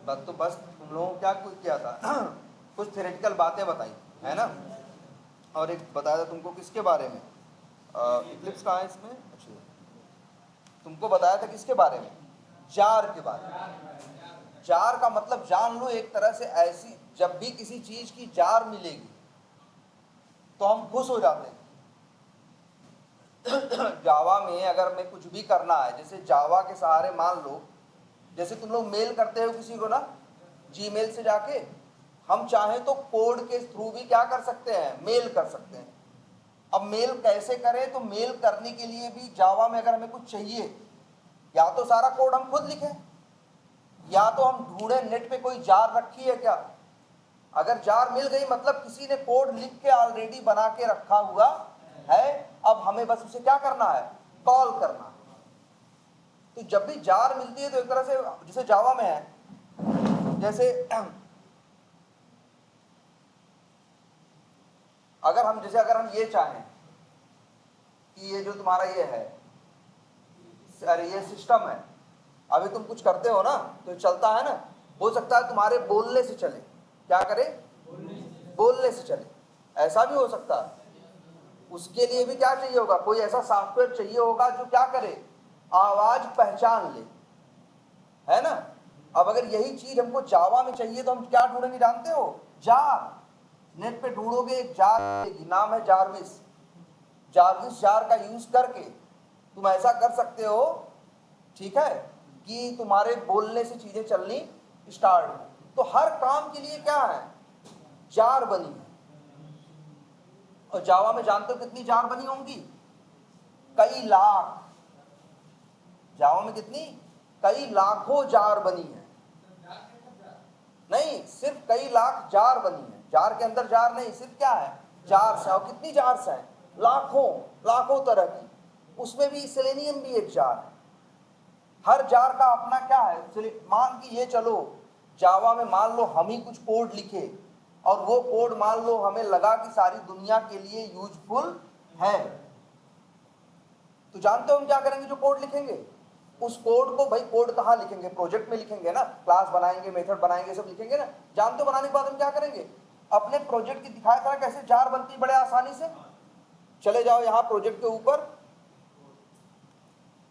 तो बस तुम लोगों को क्या कुछ किया था कुछ थ्योरेटिकल बातें बताई है ना, और एक बताया था तुमको किसके बारे में, इक्लिप्स कहाँ है इसमें, अच्छा तुमको बताया था किसके बारे में, जार के बारे में। जार का मतलब जान लो एक तरह से ऐसी, जब भी किसी चीज की जार मिलेगी तो हम खुश हो जाते हैं। जावा में अगर हमें कुछ भी करना है, जैसे जावा के सहारे मान लो, जैसे तुम लोग मेल करते हो किसी को ना, जीमेल से जाके, हम चाहें तो कोड के थ्रू भी क्या कर सकते हैं, मेल कर सकते हैं। अब मेल कैसे करें, तो मेल करने के लिए भी जावा में अगर हमें कुछ चाहिए, या तो सारा कोड हम खुद लिखें, या तो हम ढूंढे नेट पे कोई जार रखी है क्या। अगर जार मिल गई मतलब किसी ने कोड लिख के ऑलरेडी बना के रखा हुआ है, अब हमें बस उसे क्या करना है, कॉल करना है। तो जब भी जार मिलती है तो एक तरह से जैसे जावा में है, जैसे अगर हम ये चाहें कि ये जो तुम्हारा ये है, अरे ये सिस्टम है, अभी तुम कुछ करते हो ना तो चलता है ना, हो सकता है तुम्हारे बोलने से चले, क्या करे, बोलने से चले, ऐसा भी हो सकता है। उसके लिए भी क्या चाहिए होगा, कोई ऐसा सॉफ्टवेयर चाहिए होगा जो क्या करे, आवाज पहचान ले, है ना। अब अगर यही चीज हमको जावा में चाहिए तो हम क्या ढूंढेंगे जानते हो, जार। नेट पे ढूंढोगे एक जार मिलेगी, नाम है जारविस। जारविस जार का यूज करके तुम ऐसा कर सकते हो, ठीक है, कि तुम्हारे बोलने से चीजें चलनी स्टार्ट हो। तो हर काम के लिए क्या है, जार बनी है। और जावा में जानते हो कितनी जार बनी होंगी, कई लाख। जावा में कितनी, कई लाखों जार बनी है, नहीं सिर्फ कई लाख जार बनी है। जार के अंदर जार नहीं, सिर्फ क्या है, जार से। और कितनी जार से है, लाखों, लाखों तरह की। उसमें भी सेलेनियम भी एक जार है। हर जार का अपना क्या है। मान कि ये चलो जावा में मान लो हम ही कुछ कोड लिखे, और वो कोड मान लो हमें लगा कि सारी दुनिया के लिए यूजफुल है, तो जानते हो हम क्या करेंगे, जो कोड लिखेंगे उस कोड को, भाई कोड कहाँ लिखेंगे, प्रोजेक्ट में लिखेंगे ना, क्लास बनाएंगे, मेथड बनाएंगे, सब लिखेंगे ना। जानते हो बनाने के बाद हम क्या करेंगे, अपने प्रोजेक्ट की दिखाया था कैसे जार बनती है बड़े आसानी से। चले जाओ यहाँ प्रोजेक्ट के ऊपर,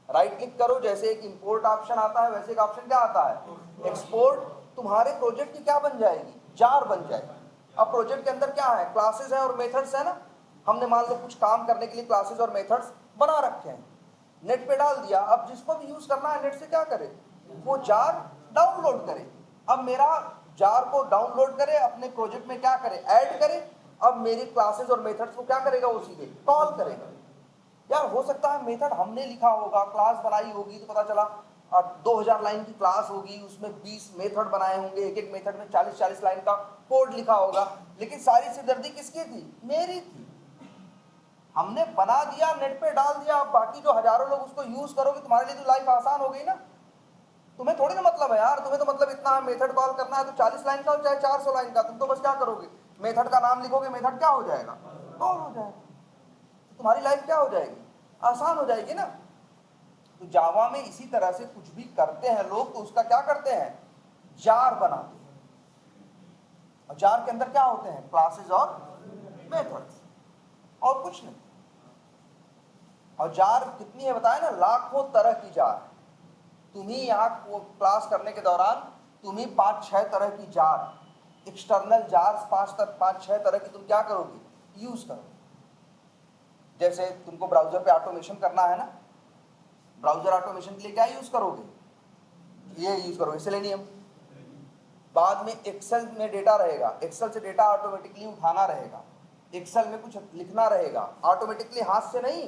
राइट क्लिक करो, जैसे एक इंपोर्ट ऑप्शन आता है वैसे एक ऑप्शन क्या आता है, एक्सपोर्ट। तुम्हारे प्रोजेक्ट की क्या बन जाएगी, जार बन जाएगी। अब प्रोजेक्ट के अंदर क्या है, क्लासेस है और मेथड्स है ना। हमने मान लो कुछ काम करने के लिए क्लासेस और मेथड्स बना रखे हैं, नेट पे डाल दिया। अब जिसको भी यूज करना है नेट से क्या करे, वो जार डाउनलोड करे। अब मेरा जार को डाउनलोड करे, अपने प्रोजेक्ट में क्या करे, ऐड करे। अब मेरी क्लासेस और मेथड्स को क्या करेगा, वो सीधे कॉल करेगा। यार हो सकता है मेथड हमने लिखा होगा, क्लास बनाई होगी, तो पता चला 2000 लाइन की क्लास होगी, उसमें 20 मेथड बनाए होंगे, एक एक मेथड में 40-40 लाइन का कोड लिखा होगा, लेकिन सारी सिरदर्दी किसकी थी, मेरी थी। हमने बना दिया, नेट पे डाल दिया। अब बाकी जो हजारों लोग उसको यूज करोगे, तुम्हारे लिए तो लाइफ आसान हो गई ना। तुम्हें थोड़ी ना मतलब है यार, तुम्हें तो मतलब इतना है, मेथड कॉल करना है तो 40 लाइन का हो चाहे 400 लाइन का, तुम तो बस क्या करोगे, मेथड का नाम लिखोगे, मेथड क्या हो जाएगा, कॉल हो जाएगा। तुम्हारी लाइफ क्या हो जाएगी, आसान हो जाएगी ना। तो जावा में इसी तरह से कुछ भी करते हैं लोग तो उसका क्या करते हैं, जार बनाते हैं। और जार के अंदर क्या होते हैं, क्लासेस और मेथड्स, और कुछ नहीं। और जार कितनी है बताया ना, लाखों तरह की जार। तुम ही यहाँ क्लास करने के दौरान तुम ही 5-6 तरह की जार, एक्सटर्नल जार 5-6 तरह की तुम क्या करोगे, यूज करोगे। जैसे तुमको ब्राउजर पे ऑटोमेशन करना है ना, ब्राउजर ऑटोमेशन के लिए क्या यूज करोगे, ये यूज करोगे सेलेनियम। बाद में एक्सेल में डेटा रहेगा, एक्सेल से डेटा ऑटोमेटिकली उठाना रहेगा, एक्सेल में कुछ लिखना रहेगा ऑटोमेटिकली, हाथ से नहीं,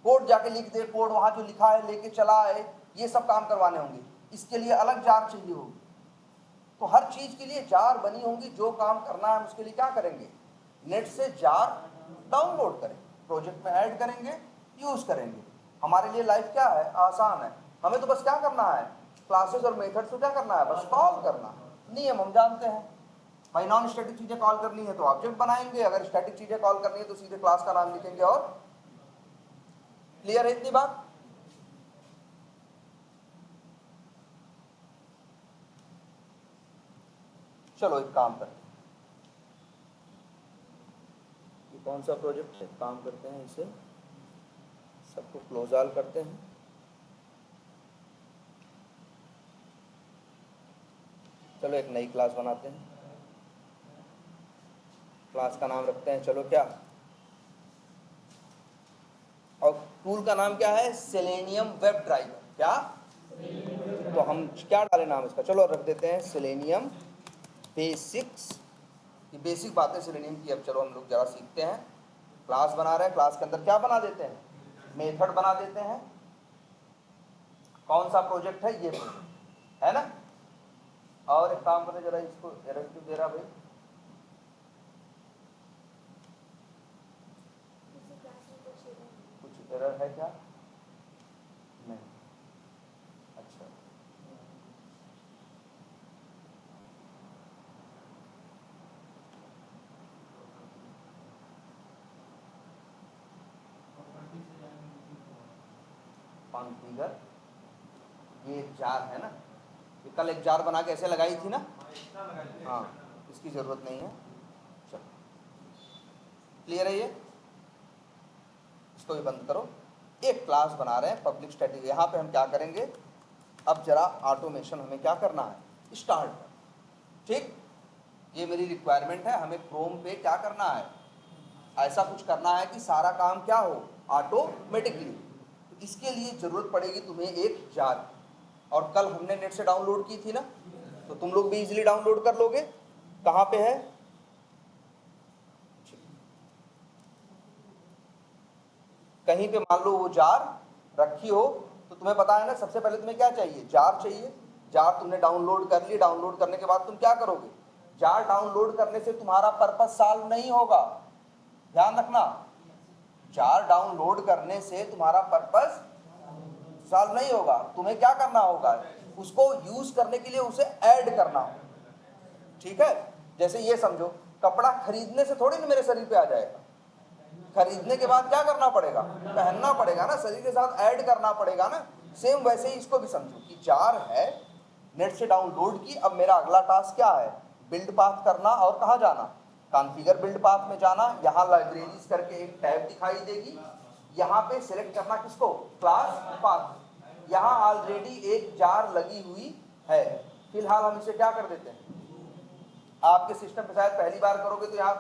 कोड जाके लिख दे, कोड वहां जो लिखा है लेके चला आए, ये सब काम करवाने होंगे, इसके लिए अलग जार चाहिए होगी। तो हर चीज के लिए जार बनी होंगी, जो काम करना है उसके लिए क्या करेंगे, नेट से जार डाउनलोड करेंगे, प्रोजेक्ट में ऐड करेंगे, यूज करेंगे। हमारे लिए लाइफ क्या है, आसान है। हमें तो बस क्या करना है, क्लासेस और मेथड्स को क्या करना है, बस कॉल करना है। नियम हम जानते हैं भाई, नॉन स्टैटिक चीजें कॉल करनी है तो ऑब्जेक्ट बनाएंगे, अगर स्टैटिक चीजें कॉल करनी है तो सीधे क्लास का नाम लिखेंगे। और क्लियर है इतनी बात। चलो एक काम करते हैं, ये कौन सा प्रोजेक्ट है, काम करते हैं इसे सबको क्लोज ऑल करते हैं। चलो एक नई क्लास बनाते हैं, क्लास का नाम रखते हैं चलो क्या, और टूल का नाम क्या है, सेलेनियम वेब ड्राइवर। क्या, तो हम क्या डालें नाम इसका, चलो रख देते हैं सेलेनियम बेसिक्स। ये बेसिक बातें सेलेनियम की अब चलो हम लोग जरा सीखते हैं। क्लास बना रहे हैं, क्लास के अंदर क्या बना देते हैं, मेथड बना देते हैं। कौन सा प्रोजेक्ट है, ये प्रोजेक्ट है ना। और एक काम करें जरा, इसको एरर क्यों दे रहा भाई, कुछ एरर है क्या, नहीं, अच्छा कॉन्फ़िगर, ये एक जार है ना, ये कल एक जार बना के ऐसे लगाई थी ना, हाँ इसकी ज़रूरत नहीं है। चलो क्लियर है ये, इसको भी बंद करो। एक क्लास बना रहे हैं पब्लिक स्टैटिक, यहाँ पे हम क्या करेंगे, अब जरा ऑटोमेशन हमें क्या करना है, स्टार्ट। ठीक, ये मेरी रिक्वायरमेंट है, हमें क्रोम पे क्या करना है, ऐसा कुछ करना है कि सारा काम क्या हो, ऑटोमेटिकली। तो इसके लिए ज़रूरत पड़ेगी तुम्हें एक जार, और कल हमने नेट से डाउनलोड की थी ना, तो तुम लोग भी इजीली डाउनलोड कर लोगे। कहाँ पे है, कहीं पे मान लो वो जार रखी हो, तो तुम्हें पता है ना सबसे पहले तुम्हें क्या चाहिए, जार चाहिए। जार तुमने डाउनलोड कर ली, डाउनलोड करने के बाद तुम क्या करोगे, जार डाउनलोड करने से तुम्हारा पर्पस सॉल्व नहीं होगा, ध्यान रखना। जार डाउनलोड करने से तुम्हारा पर्पस सॉल्व नहीं होगा, तुम्हें क्या करना होगा, उसको यूज करने के लिए उसे ऐड करना होगा। ठीक है, जैसे ये समझो, कपड़ा खरीदने से थोड़ी ना मेरे शरीर पे आ जाएगा, खरीदने के बाद क्या करना पड़ेगा, पहनना पड़ेगा ना, शरीर के साथ ऐड करना पड़ेगा ना। सेम वैसे ही इसको भी समझो कि जार है, नेट से डाउनलोड की, अब मेरा अगला टास्क क्या है, बिल्ड पाथ करना, और कहाँ जाना, कॉन्फ़िगर बिल्ड पाथ में जाना। यहाँ लाइब्रेरीज करके एक टैब दिखाई देगी, यहाँ पे सिलेक्ट करना किसको, क्लास पाथ। यहाँ ऑलरेडी एक जार लगी हुई है, फिलहाल हम इसे क्या कर देते हैं, आपके सिस्टम पे शायद पहली बार करोगे तो यहाँ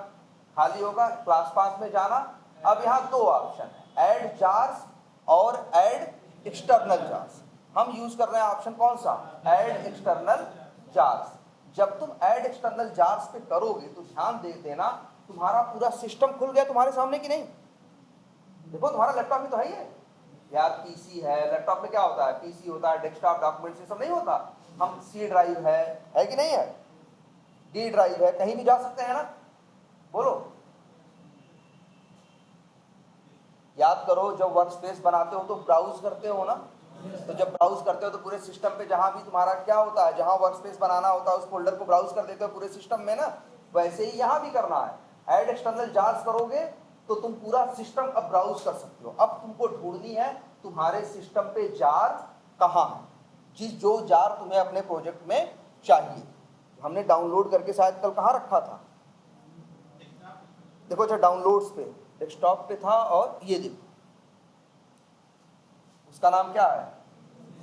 खाली होगा, क्लास पाथ में जाना। अब यहाँ दो ऑप्शन है, ऐड जार्स और ऐड एक्सटर्नल जार्स। हम यूज कर रहे हैं ऑप्शन कौन सा, ऐड एक्सटर्नल जार्स। जब तुम ऐड एक्सटर्नल जार्स पे करोगे तो ध्यान दे देना, तुम्हारा पूरा सिस्टम खुल गया तुम्हारे सामने कि नहीं। देखो तुम्हारा लैपटॉप में तो है ही है यार, पीसी है, लैपटॉप में क्या होता है, पीसी होता है, डेस्कटॉप डॉक्यूमेंट्स ये सब नहीं होता, हम सी ड्राइव है कि नहीं है, डी ड्राइव है, कहीं भी जा सकते हैं ना, बोलो। याद करो जब वर्क स्पेस बनाते हो तो ब्राउज करते हो ना, तो जब ब्राउज करते हो तो पूरे सिस्टम पे जहां भी तुम्हारा क्या होता है, जहां वर्क स्पेस बनाना होता है उस फोल्डर को ब्राउज कर देते हो पूरे सिस्टम में ना, वैसे ही यहां भी करना है। ऐड एक्सटर्नल जार्स करोगे तो तुम पूरा सिस्टम अब ब्राउज कर सकते हो। अब तुमको ढूंढनी है तुम्हारे सिस्टम पे जार कहाँ है, जो जार तुम्हें अपने प्रोजेक्ट में चाहिए। हमने डाउनलोड करके शायद कल कहाँ रखा था, देखो अच्छा डाउनलोड्स पे डेस्कटॉप पे था, और ये देखो उसका नाम क्या है,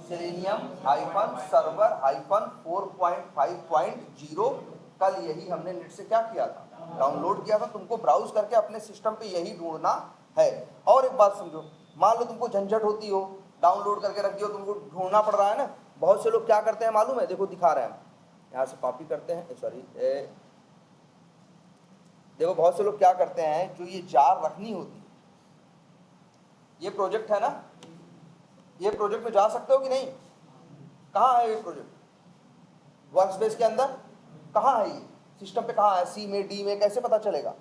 सेलेनियम -सर्वर -4.5.0। कल यही हमने नेट से क्या किया था, डाउनलोड किया था। तुमको ब्राउज करके अपने सिस्टम पे यही ढूंढना है। और एक बात समझो, मान लो तुमको झंझट होती हो, डाउनलोड करके रख दियो, तुमको ढूंढना पड़ रहा है ना। बहुत से लोग क्या करते हैं मालूम है, देखो दिखा रहे हैं, यहाँ से कॉपी करते हैं, सॉरी देखो बहुत से लोग क्या करते हैं, जो ये जार रखनी होती है, ये प्रोजेक्ट है ना, ये प्रोजेक्ट में जा सकते हो कि नहीं, कहाँ है ये प्रोजेक्ट, वर्क स्पेस के अंदर कहाँ है, ये सिस्टम पे कहाँ है, सी में, डी में, कैसे पता चलेगा।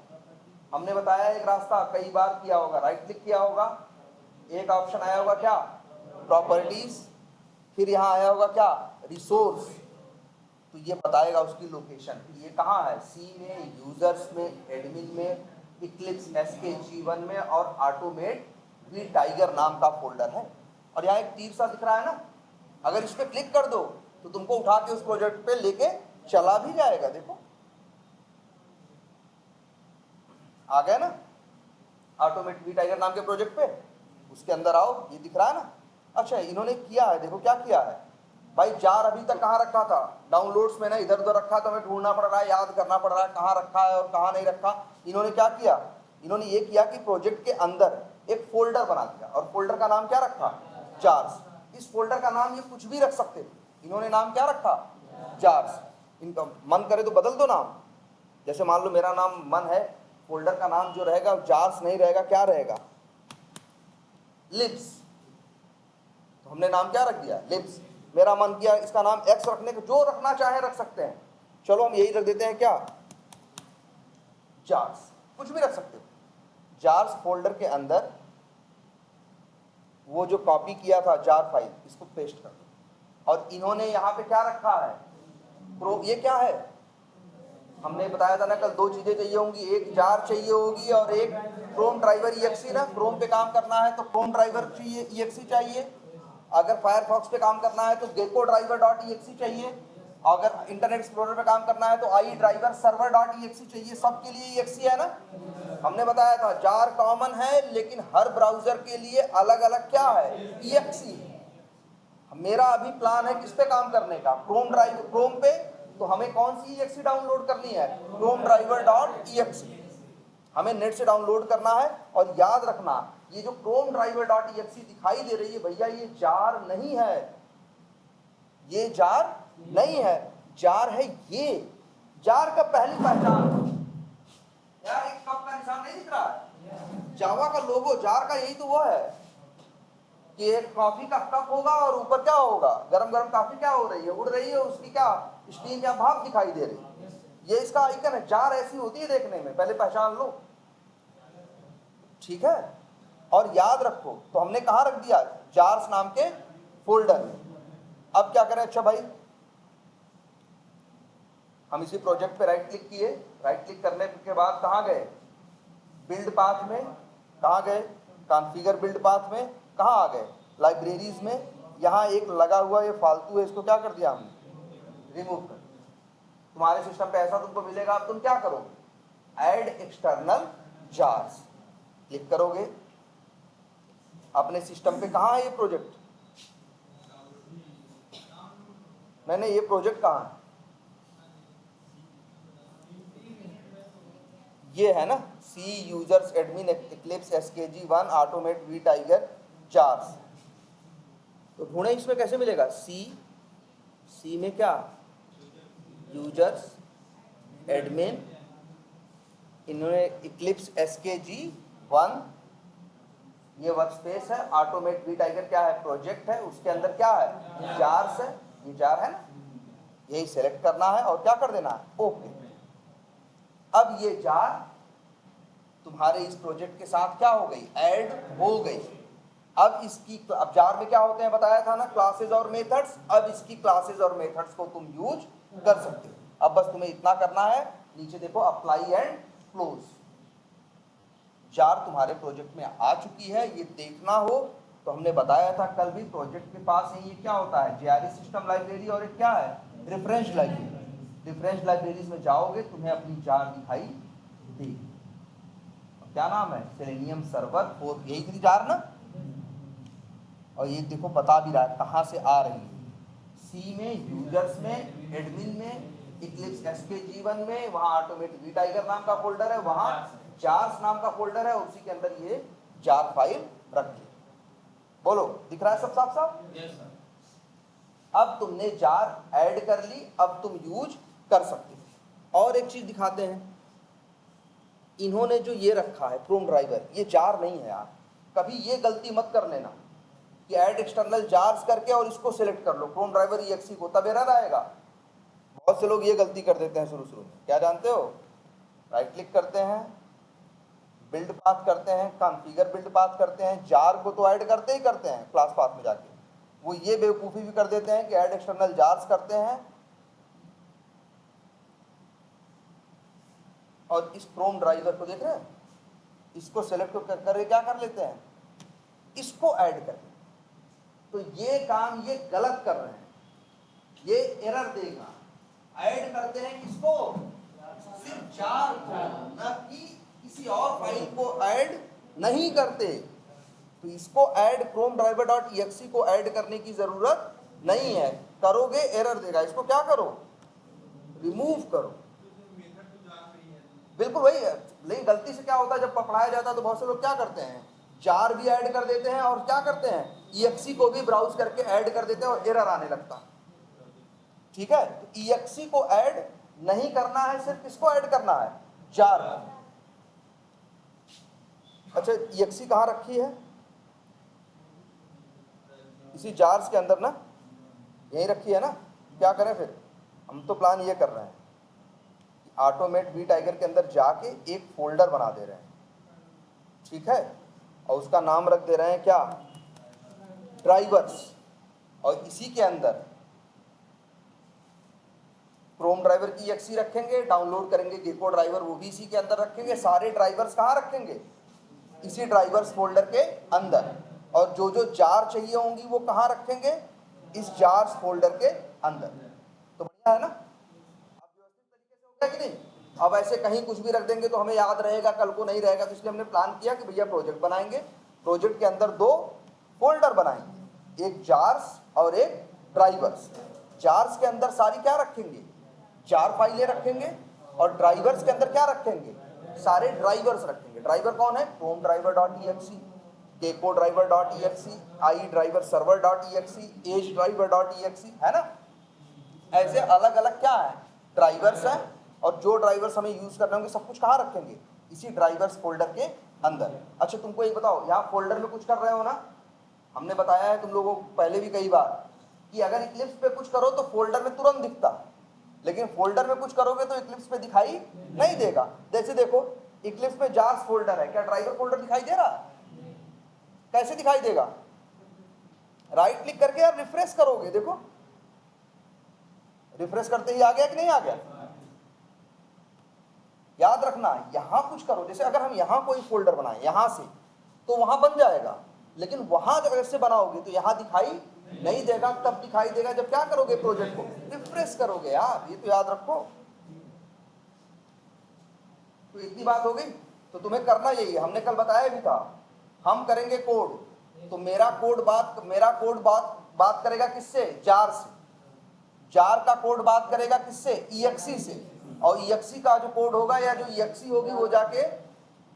हमने बताया एक रास्ता, कई बार किया होगा, राइट क्लिक किया होगा, एक ऑप्शन आया होगा क्या, प्रॉपर्टीज, फिर यहाँ आया होगा क्या, रिसोर्स, तो ये बताएगा उसकी लोकेशन, ये कहाँ है, सी में, यूजर्स में, एडमिन में, इक्लिप्स SKG1 में, और ऑटोमेट वी टाइगर नाम का फोल्डर है। और यहाँ एक तीर सा दिख रहा है ना, अगर इस पर क्लिक कर दो तो तुमको उठा के उस प्रोजेक्ट पे लेके चला भी जाएगा। देखो आ गए ना ऑटोमेट वी टाइगर नाम के प्रोजेक्ट पे, उसके अंदर आओ, ये दिख रहा है ना। अच्छा इन्होंने किया है, देखो क्या किया है भाई, जार अभी तक कहाँ रखा था, डाउनलोड्स में ना इधर उधर रखा, तो हमें ढूंढना पड़ रहा है, याद करना पड़ रहा है कहाँ रखा है और कहाँ नहीं रखा। इन्होंने क्या किया, इन्होंने ये किया कि प्रोजेक्ट के अंदर एक फोल्डर बना दिया और फोल्डर का नाम क्या रखा, जार्स। इस फोल्डर का नाम ये कुछ भी रख सकते थे, इन्होंने नाम क्या रखा, जार्स। इनका मन करे तो बदल दो नाम, जैसे मान लो मेरा नाम मन है, फोल्डर का नाम जो रहेगा जार्स नहीं रहेगा, क्या रहेगा, लिप्स। तो हमने नाम क्या रख दिया, लिप्स। मेरा मन किया इसका नाम एक्स रखने को, जो रखना चाहे रख सकते हैं, चलो हम यही रख देते हैं क्या, जार्स, कुछ भी रख सकते हो। जार्स फोल्डर के अंदर वो जो कॉपी किया था जार फाइल, इसको पेस्ट कर दो। और इन्होंने यहाँ पे क्या रखा है, प्रो, ये क्या है, हमने बताया था ना कल, दो चीजें चाहिए होंगी, एक जार चाहिए होगी और एक क्रोम ड्राइवर EXE ना, क्रोम पे काम करना है तो क्रोम ड्राइवर चाहिए, EXE चाहिए। अगर फायरफॉक्स पे काम करना है तो गेको ड्राइवर .exe चाहिए। अगर इंटरनेट एक्सप्लोरर पे काम करना है तो आई ड्राइवर सर्वर .exe चाहिए। सबके लिए EXE है ना, हमने बताया था जार कॉमन है लेकिन हर ब्राउजर के लिए अलग अलग क्या है, EXE। मेरा अभी प्लान है किस पे काम करने का, क्रोम पे, तो हमें कौन सी EXE डाउनलोड करनी है, क्रोम ड्राइवर .exe हमें नेट से डाउनलोड करना है। और याद रखना ये जो क्रोम ड्राइवर .exe दिखाई दे रही है भैया, ये जार नहीं है, ये जार नहीं है, जार है ये। जार का पहली पहचान यार, एक कप का निशान नहीं दिख रहा है, जावा का लोगो, जार का यही तो वो है कि एक कॉफी का कप होगा और ऊपर क्या होगा, गरम गरम कॉफी क्या हो रही है, उड़ रही है, उसकी क्या स्टीम या भाप दिखाई दे रही है, ये इसका आइकन है। जार ऐसी होती है देखने में, पहले पहचान लो, ठीक है। और याद रखो, तो हमने कहाँ रख दिया, जार्स नाम के फोल्डर में। अब क्या करें, अच्छा भाई हम इसी प्रोजेक्ट पे राइट क्लिक किए, राइट क्लिक करने के बाद कहाँ गए, बिल्ड पाथ में, कहाँ गए, कॉन्फ़िगर बिल्ड पाथ में, कहाँ आ गए, लाइब्रेरीज में। यहाँ एक लगा हुआ ये फालतू है, इसको क्या कर दिया हमने, रिमूव कर। तुम्हारे सिस्टम पे ऐसा तुमको मिलेगा, अब तुम क्या करोगे, ऐड एक्सटर्नल जार्स क्लिक करोगे। अपने सिस्टम पे कहाँ है ये प्रोजेक्ट, नहीं ये प्रोजेक्ट कहाँ है, ये है ना, C users admin eclipse skg1 automate V tiger jars. तो ढूंढे इसमें कैसे मिलेगा, सी में क्या, यूजर्स एडमिन, इन्होंने इक्लिप्स skg1, ये वर्कस्पेस है, ऑटोमेट वी टाइगर क्या है, प्रोजेक्ट है, उसके अंदर क्या है, जार्स है, ये जार है ना, यही सेलेक्ट करना है और क्या कर देना है, ओके। अब ये जार तुम्हारे इस प्रोजेक्ट के साथ क्या हो गई, ऐड हो गई। अब इसकी, अब जार में क्या होते हैं बताया था ना, क्लासेस और मेथड्स। अब इसकी क्लासेस और मेथड्स को तुम यूज कर सकते हो। अब बस तुम्हें इतना करना है, नीचे देखो अप्लाई एंड क्लोज, जार तुम्हारे प्रोजेक्ट में आ चुकी है। ये देखना हो तो हमने बताया था कल भी, प्रोजेक्ट के पास ही ये क्या होता है, JRE सिस्टम लाइब्रेरी और एक क्या है, रेफरेंस लाइब्रेरी। रेफरेंस लाइब्रेरीज में जाओगे तुम्हें अपनी जार दिखाई देगी, क्या नाम है, सेलेनियम सर्वर 4, यही थी जार ना। और ये देखो बता भी रहा है कहाँ से आ रही है, सी में, यूजर्स में, एडमिन में, इक्लिप्स skg1 में, वहाँ ऑटोमेट वी टाइगर नाम का फोल्डर है, वहाँ जार्स नाम का फोल्डर है, उसी के अंदर ये जार फाइल रखी। बोलो दिख रहा है सब साफ साफ? Yes, sir. अब तुमने जार ऐड कर ली, अब तुम यूज कर सकते हो। और एक चीज दिखाते हैं, इन्होंने जो ये रखा है क्रोम ड्राइवर, ये जार नहीं है यार, कभी ये गलती मत कर लेना कि ऐड एक्सटर्नल जार्स करके और इसको सिलेक्ट कर लो क्रोम ड्राइवर EXE को, तब एरर आएगा। बहुत से लोग ये गलती कर देते हैं शुरू शुरू में, क्या जानते हो, राइट क्लिक करते हैं, बिल्ड पाथ करते हैं, कॉन्फ़िगर बिल्ड पाथ करते हैं, जार को तो ऐड करते ही करते हैं क्लास पाथ में जाके, वो ये बेवकूफ़ी भी कर देते हैं कि ऐड एक्सटर्नल जार्स करते हैं और इस क्रोम ड्राइवर को देख रहे हैं, इसको सेलेक्ट करके क्या कर लेते हैं, इसको ऐड कर लेते हैं। तो ये काम ये गलत कर रहे हैं, ये एरर देगा। ऐड करते हैं किसको, सिर्फ जार को, न कि किसी और फाइल को ऐड नहीं करते, तो इसको add Chrome driver dot exe को ऐड करने की जरूरत नहीं है। करोगे एरर देगा, इसको क्या करो, रिमूव करो। बिल्कुल वही है, लेकिन गलती से क्या होता है जब पकड़ाया जाता है तो बहुत से लोग क्या करते हैं, जार भी ऐड कर देते हैं और क्या करते हैं, exe को भी ब्राउज करके ऐड कर देते हैं और एरर आने लगता है। ठीक है, तो exe को ऐड नहीं करना है, सिर्फ किसको ऐड करना है, जार। अच्छा, exe कहां रखी है, इसी जार्स के अंदर ना, यहीं रखी है ना। क्या करें फिर, हम तो प्लान ये कर रहे हैं कि ऑटोमेट वी टाइगर के अंदर जाके एक फोल्डर बना दे रहे हैं, ठीक है, और उसका नाम रख दे रहे हैं क्या, ड्राइवर्स। और इसी के अंदर क्रोम ड्राइवर की exe रखेंगे, डाउनलोड करेंगे गेको ड्राइवर, वो भी इसी के अंदर रखेंगे। सारे ड्राइवर्स कहाँ रखेंगे, इसी ड्राइवर्स फोल्डर के अंदर। और जो जो जार चाहिए होंगी वो कहाँ रखेंगे, इस जार्स फोल्डर के अंदर। तो बढ़िया है ना, अब व्यवस्थित तरीके से हो गया कि नहीं। अब ऐसे कहीं कुछ भी रख देंगे तो हमें याद रहेगा, कल को नहीं रहेगा। तो इसलिए हमने प्लान किया कि भैया प्रोजेक्ट बनाएंगे, प्रोजेक्ट के अंदर दो फोल्डर बनाएंगे, एक जार्स और एक ड्राइवर्स। जार्स के अंदर सारी क्या रखेंगे, जार फाइलें रखेंगे, और ड्राइवर्स के अंदर क्या रखेंगे, सारे ड्राइवर्स रखेंगे। ड्राइवर कौन है, Chrome driver dot exe, Gecko driver dot exe, I driver server dot exe, Edge driver dot exe, है ना। ऐसे अलग अलग क्या है, ड्राइवर्स हैं। और जो ड्राइवर्स हमें यूज करने होंगे सब कुछ कहाँ रखेंगे, इसी ड्राइवर्स फोल्डर के अंदर। अच्छा तुमको एक बताओ, यहाँ फोल्डर में कुछ कर रहे हो ना, हमने बताया है तुम लोगों को पहले भी कई बार कि अगर इक्लिप्स पे कुछ करो तो फोल्डर में तुरंत दिखता है, लेकिन फोल्डर में कुछ करोगे तो इक्लिप्स पे दिखाई नहीं देगा। जैसे देखो इक्लिप्स में जार्स फोल्डर है, क्या ड्राइवर फोल्डर दिखाई दे रहा, कैसे दिखाई देगा, राइट क्लिक करके यार रिफ्रेश करोगे, देखो रिफ्रेश करते ही आ गया कि नहीं आ गया। याद रखना, यहां कुछ करो, जैसे अगर हम यहां कोई फोल्डर बनाए यहां से तो वहां बन जाएगा, लेकिन वहां अगर से बनाओगे तो यहां दिखाई नहीं देगा। तब दिखाई देगा जब क्या करोगे, प्रोजेक्ट को रिफ्रेश करोगे यार, ये तो याद रखो। तो इतनी बात हो गई, तो तुम्हें करना यही है, हमने कल बताया भी था, हम करेंगे कोड, तो मेरा कोड बात करेगा किससे, जार से, जार का कोड बात करेगा किससे, exe से, और exe का जो कोड होगा या जो exe होगी वो जाके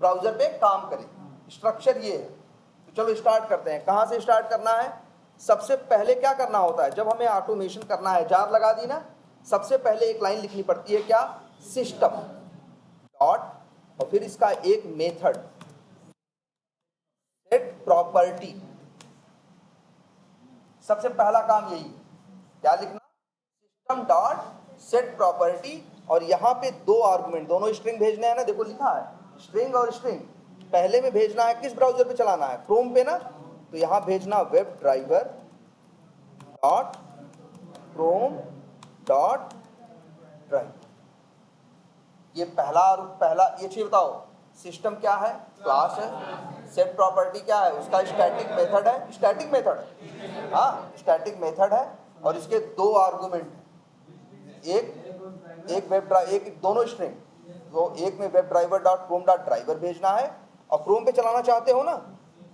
ब्राउजर पे काम करेगी। स्ट्रक्चर ये है। तो चलो स्टार्ट करते हैं, कहाँ से स्टार्ट करना है। सबसे पहले क्या करना होता है, जब हमें ऑटोमेशन करना है, जार लगा दी ना, सबसे पहले एक लाइन लिखनी पड़ती है, क्या, सिस्टम डॉट, और फिर इसका एक मेथड सेट प्रॉपर्टी। सबसे पहला काम यही, क्या लिखना, सिस्टम डॉट सेट प्रॉपर्टी, और यहाँ पे दो आर्गुमेंट, दोनों स्ट्रिंग भेजने हैं ना, देखो लिखा है स्ट्रिंग और स्ट्रिंग। पहले में भेजना है किस ब्राउजर पे चलाना है, क्रोम पे ना, तो यहाँ भेजना web driver dot Chrome dot driver. ये पहला ये चीज बताओ, सिस्टम क्या है, क्लास है, सेट प्रॉपर्टी क्या है, उसका स्टैटिक मेथड है, स्टैटिक मेथड, हाँ स्टैटिक मेथड है, और इसके दो आर्गुमेंट है, एक दोनों स्ट्रिंग, तो एक में web driver dot Chrome dot driver भेजना है, और क्रोम पे चलाना चाहते हो ना,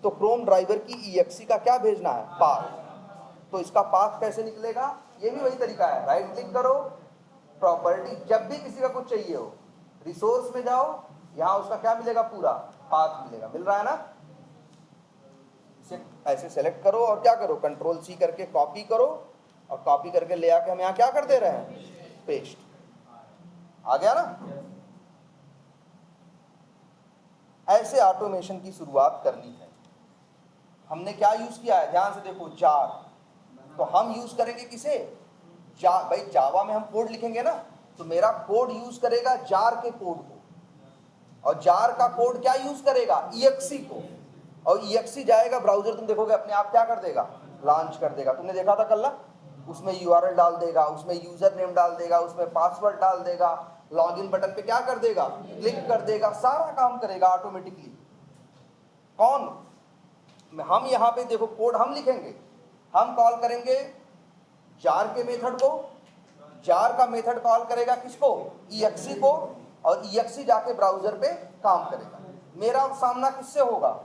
तो क्रोम ड्राइवर की exe का क्या भेजना है, पाथ। तो इसका पाथ कैसे निकलेगा, ये भी वही तरीका है, राइट क्लिक करो, प्रॉपर्टी, जब भी किसी का कुछ चाहिए हो रिसोर्स में जाओ, यहाँ उसका क्या मिलेगा, पूरा पाथ मिलेगा, मिल रहा है ना। इसे ऐसे सेलेक्ट करो और क्या करो, कंट्रोल सी करके कॉपी करो, और कॉपी करके ले आके हम यहाँ क्या कर दे रहे हैं, पेस्ट, आ गया ना। ऐसे ऑटोमेशन की शुरुआत करनी है। हमने क्या यूज किया है, ध्यान से देखो, जार, तो हम यूज करेंगे किसे, भाई जावा में हम कोड लिखेंगे ना, तो मेरा कोड यूज करेगा जार के कोड को, और जार का कोड क्या यूज करेगा, exe को, और exe जाएगा ब्राउजर, तुम देखोगे अपने आप क्या कर देगा, लॉन्च कर देगा। तुमने देखा था कल ना, उसमें URL डाल देगा, उसमें यूजर नेम डाल देगा, उसमें पासवर्ड डाल देगा, लॉगिन बटन पे क्या कर देगा, क्लिक कर देगा, सारा काम करेगा ऑटोमेटिकली। कौन, हम यहाँ पे देखो कोड हम लिखेंगे, हम कॉल करेंगे जार के मेथड को, जार का मेथड कॉल करेगा किसको, exe को, और EXE जाके ब्राउजर पे काम करेगा। मेरा सामना किससे होगा?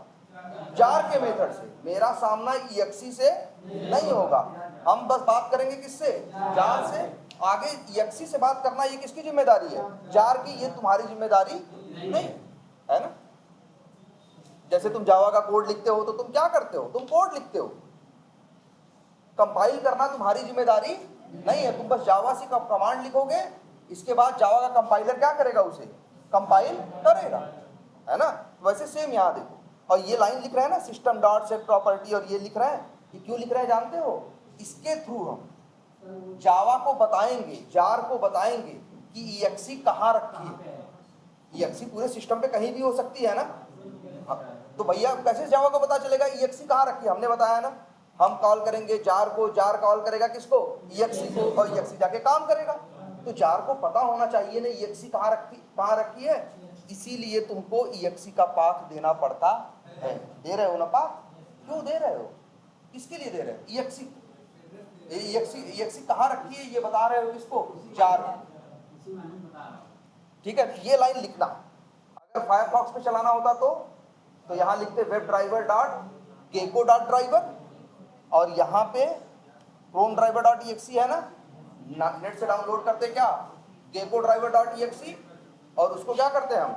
जार के मेथड से। मेरा सामना EXE से नहीं होगा, हम बस बात करेंगे किससे? जार से। आगे EXE से बात करना ये किसकी जिम्मेदारी है? जार की। ये तुम्हारी जिम्मेदारी नहीं है ना। जैसे तुम जावा का कोड लिखते हो तो तुम क्या करते हो? तुम कोड लिखते हो, कंपाइल करना तुम्हारी जिम्मेदारी नहीं है। तुम बस जावा से कमांड लिखोगे, इसके बाद जावा का कंपाइलर क्या करेगा? उसे कंपाइल करेगा, है ना। वैसे सेम यहाँ देखो, और ये लाइन लिख रहे हैं ना, सिस्टम डॉट सेट प्रॉपर्टी, और ये लिख रहे हैं, ये क्यों लिख रहे हैं जानते हो? इसके थ्रू हम जावा को बताएंगे, जार को बताएंगे कि EXE कहाँ रखी है। EXE पूरे सिस्टम पे कहीं भी हो सकती है ना। तो भैया कैसे जावा को पता चलेगा EXE कहाँ रखी है? हमने बताया ना, हम कॉल करेंगे जार को, जार कॉल करेगा किसको? EXE को, और EXE जाके काम करेगा। तो जार को पता होना चाहिए ना EXE कहाँ रखी है। इसीलिए तुमको EXE का पाथ देना पड़ता है। दे रहे हो ना पाथ? क्यों दे रहे हो? किसके लिए दे रहे हो? EXE कहाँ रखी है ये बता रहे हो किसको? जार। ठीक है, ये लाइन लिखना। अगर फायरफॉक्स पे चलाना होता तो यहां लिखते web driver dot gecko dot driver, और यहाँ पे क्रोम ड्राइवर डॉट EXE है ना, नेट से डाउनलोड करते क्या? गेको ड्राइवर डॉट EXE, और उसको क्या करते हैं हम?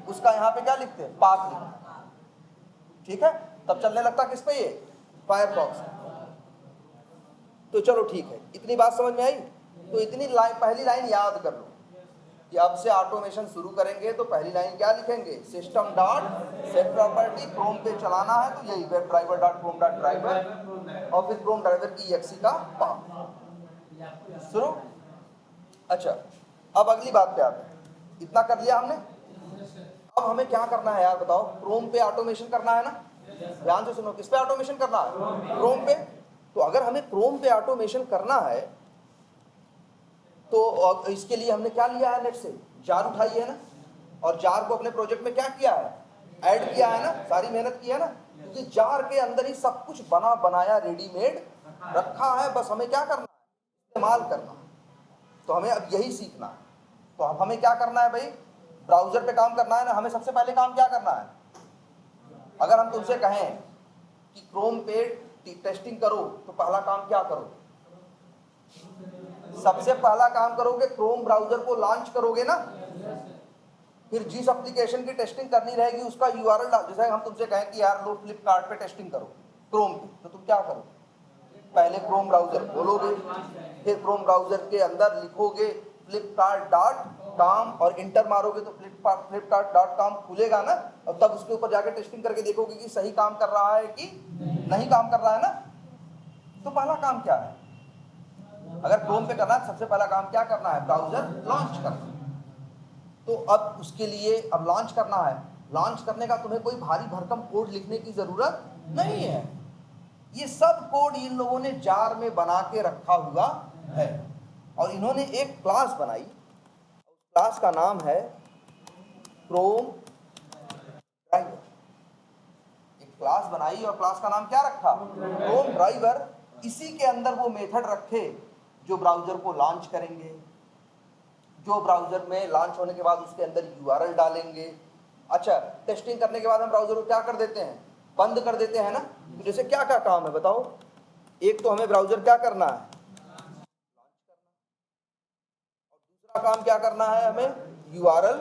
उसका यहाँ पे क्या लिखते हैं? पाथ लिखते। ठीक है, तब चलने लगता किस पे? ये फायरफॉक्स। तो चलो ठीक है, इतनी बात समझ में आई। तो इतनी पहली लाइन याद कर लो कि अब से ऑटोमेशन शुरू करेंगे तो पहली लाइन क्या लिखेंगे? System dot set property, Chrome पे चलाना है तो यही web driver dot Chrome dot driver, और फिर क्रोम ड्राइवर की EXE का पाथ। शुरू। अच्छा, अब अगली बात पे आते हैं। इतना कर लिया हमने। अब हमें क्या करना है यार बताओ? क्रोम पे ऑटोमेशन करना है ना। ध्यान से सुनो, किस पे ऑटोमेशन करना है? क्रोम पे। तो अगर हमें क्रोम पे ऑटोमेशन करना है तो इसके लिए हमने क्या लिया है? नेट से जार उठाई है ना, और जार को अपने प्रोजेक्ट में क्या किया है? ऐड किया है ना, सारी मेहनत की है ना, क्योंकि जार के अंदर ही सब कुछ बना बनाया रेडीमेड रखा है, बस हमें क्या करना है? इस्तेमाल करना। तो हमें अब यही सीखना है। तो अब हमें क्या करना है भाई? ब्राउजर पे काम करना है ना। हमें सबसे पहले काम क्या करना है? अगर हम तुमसे कहें कि क्रोम पे टेस्टिंग करो तो पहला काम क्या करो? सबसे पहला काम करोगे क्रोम ब्राउजर को लॉन्च करोगे ना। फिर जिस एप्लीकेशन की टेस्टिंग करनी रहेगी उसका URL डाल। जैसे हम तुमसे कहें कि यार लो फ्लिपकार्ट पे टेस्टिंग करो क्रोम पे, तो तुम क्या करो? पहले क्रोम ब्राउजर खोलोगे, फिर क्रोम ब्राउजर के अंदर लिखोगे flipkart.com और इंटर मारोगे तो flipkart.com खुलेगा ना, और तब उसके ऊपर जाके टेस्टिंग करके देखोगे कि सही काम कर रहा है कि नहीं काम कर रहा है ना। तो पहला काम क्या है? अगर क्रोम पे करना है सबसे पहला काम क्या करना है? ब्राउजर लॉन्च करना। तो अब उसके लिए अब लॉन्च करना है। लॉन्च करने का तुम्हें कोई भारी भरकम कोड लिखने की जरूरत नहीं है। ये सब कोड इन लोगों ने जार में बना के रखा हुआ है, और इन्होंने एक क्लास बनाई। क्लास का नाम है क्रोम ड्राइवर। एक क्लास बनाई और क्लास का नाम क्या रखा? Chrome driver. इसी के अंदर वो मेथड रखे जो ब्राउजर को लॉन्च करेंगे, जो ब्राउजर में लॉन्च होने के बाद उसके अंदर URL डालेंगे। अच्छा, टेस्टिंग करने के बाद हम ब्राउजर को क्या कर देते हैं? बंद कर देते हैं ना। तो जैसे क्या क्या काम है बताओ? एक तो हमें ब्राउजर क्या करना है? और दूसरा काम क्या करना है? हमें URL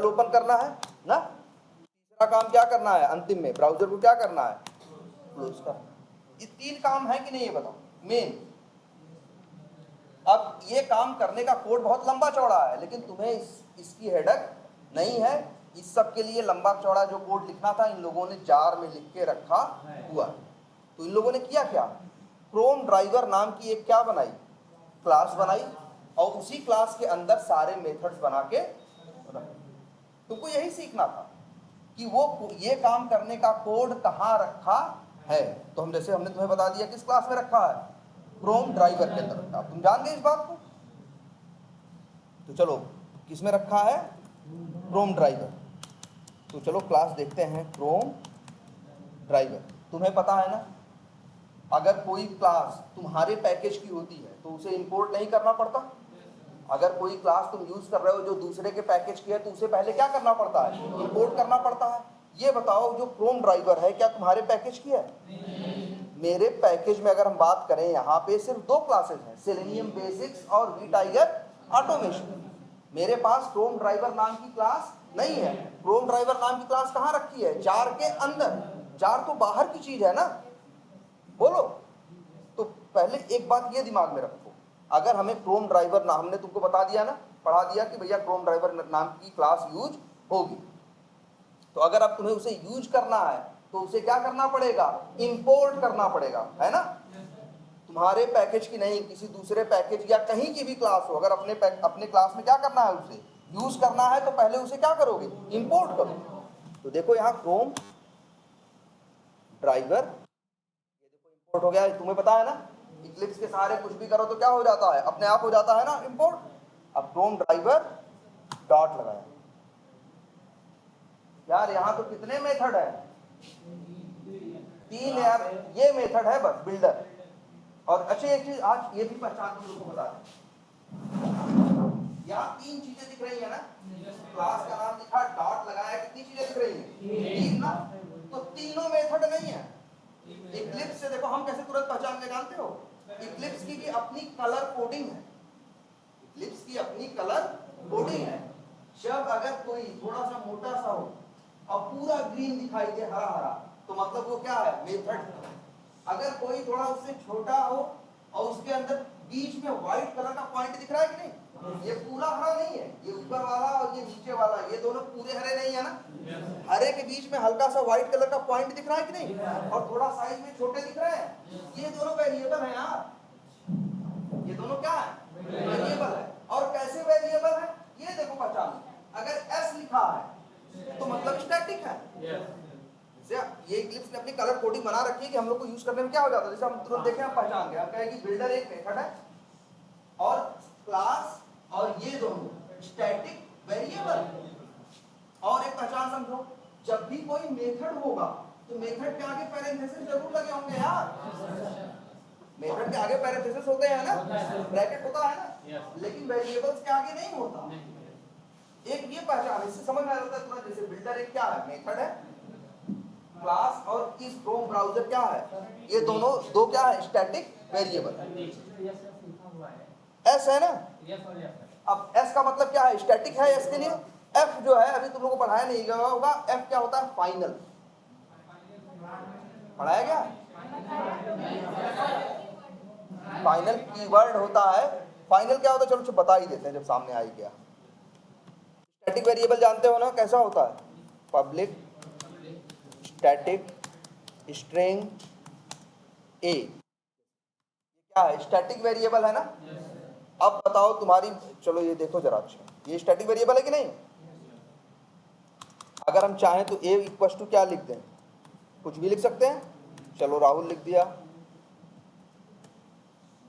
ओपन करना है ना। तीसरा काम क्या करना है? अंतिम में ब्राउजर को क्या करना है? क्लोज करना। ये 3 काम है कि नहीं ये बताओ मेन। अब ये काम करने का कोड बहुत लंबा चौड़ा है, लेकिन तुम्हें इसकी हेडक नहीं है। इस सब के लिए लंबा चौड़ा जो कोड लिखना था इन लोगों ने जार में लिख के रखा हुआ। तो इन लोगों ने किया क्या? क्रोम ड्राइवर नाम की एक क्या बनाई? क्लास बनाई, और उसी क्लास के अंदर सारे मेथड्स बना के तुमको यही सीखना था कि वो ये काम करने का कोड कहाँ रखा है। तो हम जैसे हमने तुम्हें बता दिया किस क्लास में रखा है? क्रोम ड्राइवर के अंदर रखा। तुम जान गए इस बात को। तो चलो किस में रखा है? Chrome driver. तो चलो क्लास देखते हैं क्रोम ड्राइवर। तुम्हें पता है ना, अगर कोई क्लास तुम्हारे पैकेज की होती है तो उसे इंपोर्ट नहीं करना पड़ता। अगर कोई क्लास तुम यूज कर रहे हो जो दूसरे के पैकेज की है तो उसे पहले क्या करना पड़ता है, इंपोर्ट करना पड़ता है। ये बताओ जो क्रोम ड्राइवर है क्या तुम्हारे पैकेज की है? मेरे पैकेज में अगर हम बात करें यहाँ पे सिर्फ दो क्लासेस हैं, सेलेनियम बेसिक्स और वी टाइगर ऑटोमेशन। मेरे पास क्रोम ड्राइवर नाम की क्लास नहीं है। क्रोम ड्राइवर नाम की क्लास कहाँ रखी है? जार के अंदर। जार तो बाहर की चीज है ना, बोलो। तो पहले एक बात ये दिमाग में रखो, अगर हमें क्रोम ड्राइवर ना, हमने तुमको बता दिया ना, पढ़ा दिया कि भैया क्रोम ड्राइवर नाम की क्लास यूज होगी, तो अगर अब तुम्हें उसे यूज करना है तो उसे क्या करना पड़ेगा? इंपोर्ट करना पड़ेगा, है ना। तुम्हारे पैकेज की नहीं, किसी दूसरे पैकेज या कहीं की भी क्लास हो, अगर अपने क्लास में क्या करना है, उसे यूज करना है तो पहले उसे क्या करोगे? इंपोर्ट करोगे। तो देखो यहाँ क्रोम ड्राइवर ये देखो इंपोर्ट हो गया, तुम्हें पता है ना, इक्लिप्स के सहारे कुछ भी करो तो क्या हो जाता है? अपने आप हो जाता है ना इंपोर्ट। अब क्रोम ड्राइवर डॉट लगाया। यार यहाँ तो कितने मेथड है? 3 यार, ये मेथड है बस बिल्डर। और अच्छा एक चीज आज ये भी पहचान को लोगों को बता दें, यहाँ 3 चीजें दिख रही है ना, क्लास का नाम लिखा, डॉट लगाया, कितनी चीजें दिख रही है? 3 ना। तो तीनों मेथड नहीं है। इक्लिप्स से देखो हम कैसे तुरंत पहचान के जानते हो, इक्लिप्स की भी अपनी कलर कोडिंग है। इक्लिप्स की अपनी कलर कोडिंग है। जब अगर कोई थोड़ा सा मोटा सा हो और पूरा ग्रीन दिखाई दे, हरा हरा, तो मतलब वो क्या है? मेथड। अगर कोई थोड़ा उससे छोटा हो और उसके अंदर बीच में व्हाइट कलर का पॉइंट दिख रहा है कि नहीं, ये पूरा हरा नहीं है, ये ऊपर वाला और ये नीचे वाला, ये दोनों पूरे हरे नहीं है ना। हरे के बीच में हल्का सा व्हाइट कलर का पॉइंट दिख रहा है कि नहीं, और थोड़ा साइज में छोटे दिख रहे हैं, ये दोनों वेरिएबल है यार। ये दोनों क्या है? वेरिएबल है। और कैसे वेरिएबल है ये देखो पहचान। अगर एस लिखा है तो मतलब स्टैटिक है। ये इक्लिप्स ने अपनी कलर कोडिंग बना रखी है कि हम लोग को यूज करने में क्या हो जाता है, जैसे हम तुरंत देखें हम पहचान गए, हम कहें कि बिल्डर एक मेथड है और क्लास और ये दोनों स्टैटिक वेरिएबल। और एक पहचान समझो, जब भी कोई मेथड होगा तो मेथड के आगे पैरेंथेसिस जरूर लगे होंगे यार। मेथड के आगे पैरेंथेसिस होते हैं ना, ब्रैकेट होता है ना, लेकिन वेरिएबल्स के आगे नहीं होता। एक ये पहचान, इससे समझ में आ जाता है तुरंत, जैसे बिल्डर एक क्या है? मेथड है। क्लास और इस क्रोम ब्राउजर क्या है? ये दोनों दो क्या है? Static variable. एस है ना। अब एस का मतलब क्या है? स्टैटिक है एस के लिए। एफ जो है अभी तुम लोगों को पढ़ाया नहीं गया होगा, एफ क्या होता है? फाइनल। पढ़ाया गया? फाइनल कीवर्ड होता है। फाइनल क्या होता है? चलो बता ही देते हैं जब सामने आ ही गया। स्टैटिक वेरिएबल जानते हो ना कैसा होता है? पब्लिक स्टैटिक स्ट्रिंग ए, क्या है? स्टैटिक वेरिएबल है ना। अब बताओ तुम्हारी, चलो ये देखो जरा, अच्छा ये स्टैटिक वेरिएबल है कि नहीं? अगर हम चाहें तो ए इक्वल टू क्या लिख दें? कुछ भी लिख सकते हैं। चलो राहुल लिख दिया।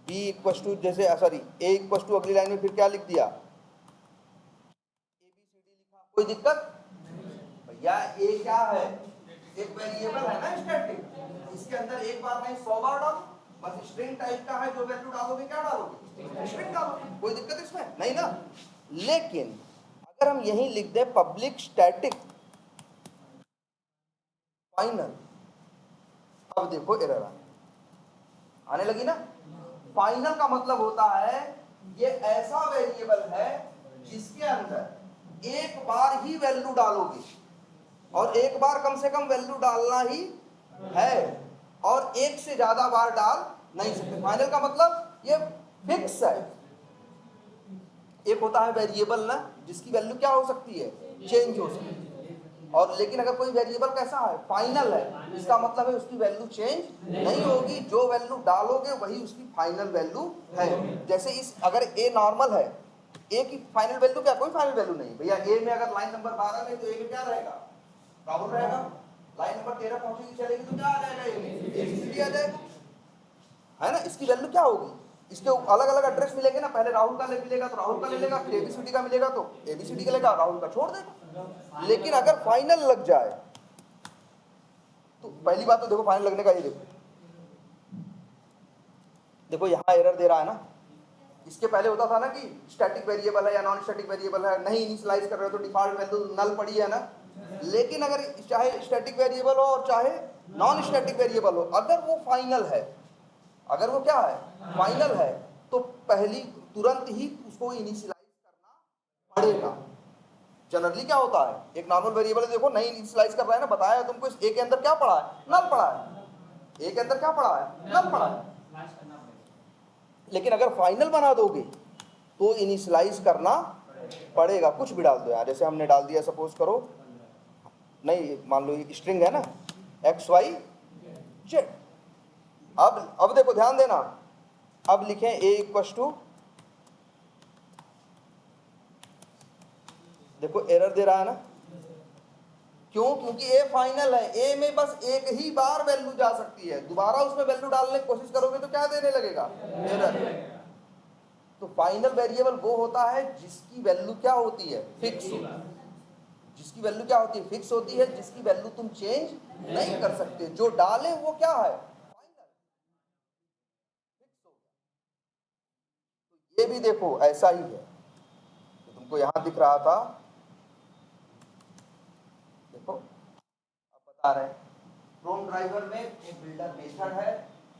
बी इक्वल टू, जैसे सॉरी ए इक्वल टू अगली लाइन में फिर क्या लिख दिया? ABCD लिखा, कोई दिक्कत? भैया ए क्या है? एक वेरिएबल है ना स्टैटिक, इसके अंदर एक बार नहीं 100 बार डालो, बस स्ट्रिंग टाइप का है, जो वैल्यू डालोगे क्या डालोगे? स्ट्रिंग डालोगे। कोई दिक्कत इसमें नहीं ना। लेकिन अगर हम यहीं लिख दें पब्लिक स्टैटिक फाइनल, अब देखो एरर आने लगी ना। फाइनल का मतलब होता है ये ऐसा वेरिएबल है जिसके अंदर एक बार ही वैल्यू डालोगे, और एक बार कम से कम वैल्यू डालना ही है, और एक से ज्यादा बार डाल नहीं सकते। फाइनल का मतलब ये फिक्स है। एक होता है वेरिएबल ना, जिसकी वैल्यू क्या हो सकती है? चेंज हो सकती है। और लेकिन अगर कोई वेरिएबल कैसा है? फाइनल है, इसका मतलब है उसकी वैल्यू चेंज नहीं होगी, जो वैल्यू डालोगे वही उसकी फाइनल वैल्यू है। जैसे इस अगर ए नॉर्मल है, ए की फाइनल वैल्यू क्या? कोई फाइनल वैल्यू नहीं भैया। ए में अगर लाइन नंबर 12 में, तो ए में क्या रहेगा? राहुल रहेगा। लाइन नंबर 13 पहुंचेगी चलेगी तो क्या आ जाएगा? एबीसीडी आ जाएगा, है ना। इसकी वैल्यू क्या होगी? इसके अलग अलग एड्रेस मिलेंगे ना, पहले राहुल का ले मिलेगा तो राहुल का ले लेगा, फिर एबीसीडी का मिलेगा तो एबीसीडी का लेगा, राहुल का छोड़ देगा। लेकिन अगर फाइनल लग जाए तो पहली बात तो देखो फाइनल लगने का ये देखो, देखो यहां एरर दे रहा है ना, इसके पहले होता था ना कि स्टैटिक वेरिएबल है या नॉन स्टैटिक वेरिएबल है, नहीं इनिशियलाइज कर रहे हो तो डिफॉल्ट वैल्यू नल पड़ी है ना। लेकिन अगर चाहे स्टैटिक वेरिएबल हो और चाहे नॉन स्टैटिक वेरिएबल हो, अगर वो फाइनल है, अगर वो क्या है, फाइनल है, तो पहली तुरंत ही उसको इनिशियलाइज करना पड़ेगा। जनरली क्या होता है, एक नॉर्मल वेरिएबल देखो नहीं इनिशियलाइज कर रहा है ना, बताया तुमको, ए के अंदर क्या पड़ा है, नल पड़ा है, ए के अंदर क्या पड़ा है, नल पड़ा है। लेकिन अगर फाइनल बना दोगे तो इनिशियलाइज करना पड़ेगा। कुछ भी डाल दो यार, जैसे हमने डाल दिया, सपोज करो, नहीं मान लो ये स्ट्रिंग है ना, एक्स वाई जेड। अब देखो ध्यान देना, अब लिखें ए इक्वल टू, देखो एरर दे रहा है ना, क्यों, क्योंकि ए फाइनल है, ए में बस एक ही बार वैल्यू जा सकती है, दोबारा उसमें वैल्यू डालने की कोशिश करोगे तो क्या देने लगेगा, एरर। तो फाइनल वेरिएबल वो होता है जिसकी वैल्यू क्या होती है, फिक्स होती है, जिसकी वैल्यू क्या होती है, फिक्स होती है, जिसकी वैल्यू तुम चेंज नहीं कर सकते, जो डाले वो क्या है, फाइनल फिक्स हो गया। तो ये भी देखो ऐसा ही है, तो तुमको यहां दिख रहा था, देखो अब बता रहे हैं, फ्रॉम ड्राइवर में एक बिल्डर मेथड है,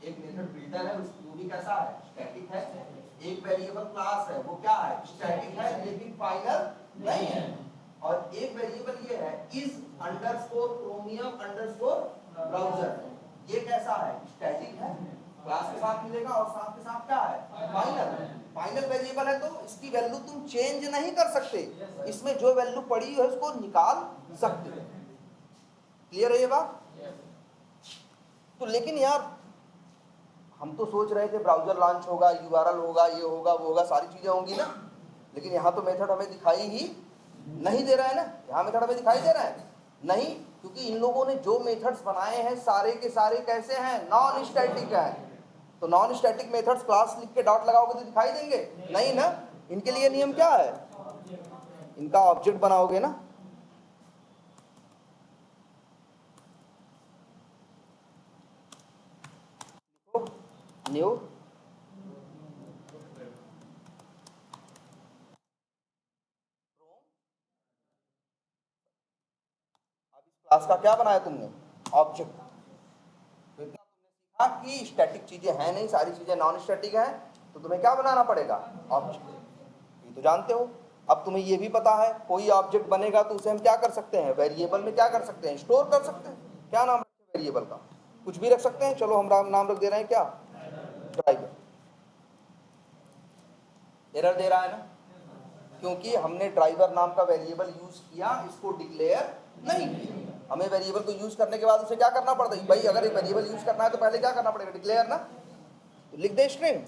एक मेथड बिल्डर है, वो भी कैसा है, स्टैटिक है। एक वेरिएबल क्लास है, वो क्या है, स्टैटिक है लेकिन फाइनल नहीं है। और एक वेरिएबल ये है इस अंडरस्कोर क्रोमियम अंडरस्कोर ब्राउज़र, ये कैसा है, स्टैटिक है, क्लास के साथ मिलेगा और साथ के साथ क्या है, फाइनल। फाइनल वेरिएबल है तो इसकी वैल्यू तुम चेंज नहीं कर सकते, इसमें जो वैल्यू पड़ी है उसको निकाल सकते हो। क्लियर है ये बात। तो लेकिन यार हम तो सोच रहे थे ब्राउजर लॉन्च होगा, यूआरएल होगा, ये होगा वो होगा, सारी चीजें होंगी ना, लेकिन यहाँ तो मेथड हमें दिखाई ही नहीं दे रहा है ना, यहाँ मेथड हमें दिखाई दे रहा है नहीं, क्योंकि इन लोगों ने जो मेथड्स बनाए हैं सारे के सारे कैसे हैं, नॉन स्टैटिक हैं। तो नॉन स्टैटिक मेथड्स क्लास लिख के डॉट लगाओगे तो दिखाई देंगे नहीं ना, इनके लिए नियम क्या है, इनका ऑब्जेक्ट बनाओगे ना। न्यू क्लास का क्या बनाया तुमने, ऑब्जेक्ट। तो इतना तुमने सीखा कि स्टैटिक चीजें हैं नहीं, सारी चीजें नॉन स्टैटिक हैं, तो तुम्हें क्या बनाना पड़ेगा, ऑब्जेक्ट। ये तो जानते हो। अब तुम्हें ये भी पता है कोई ऑब्जेक्ट बनेगा तो उसे हम क्या कर सकते हैं, वेरिएबल में क्या कर सकते हैं, स्टोर कर सकते हैं। क्या नाम रखें वेरिएबल का, कुछ भी रख सकते हैं, चलो हम नाम रख दे रहे हैं क्या, ड्राइवर। एरर दे रहा है ना, क्योंकि हमने ड्राइवर नाम का वेरिएबल यूज किया, इसको डिक्लेयर नहीं किया। हमें वेरिएबल को यूज करने के बाद उसे क्या करना पड़ता है भाई, अगर एक वेरिएबल यूज करना है तो पहले क्या करना पड़ेगा, डिक्लेयर ना, तो लिख दे स्ट्रिंग।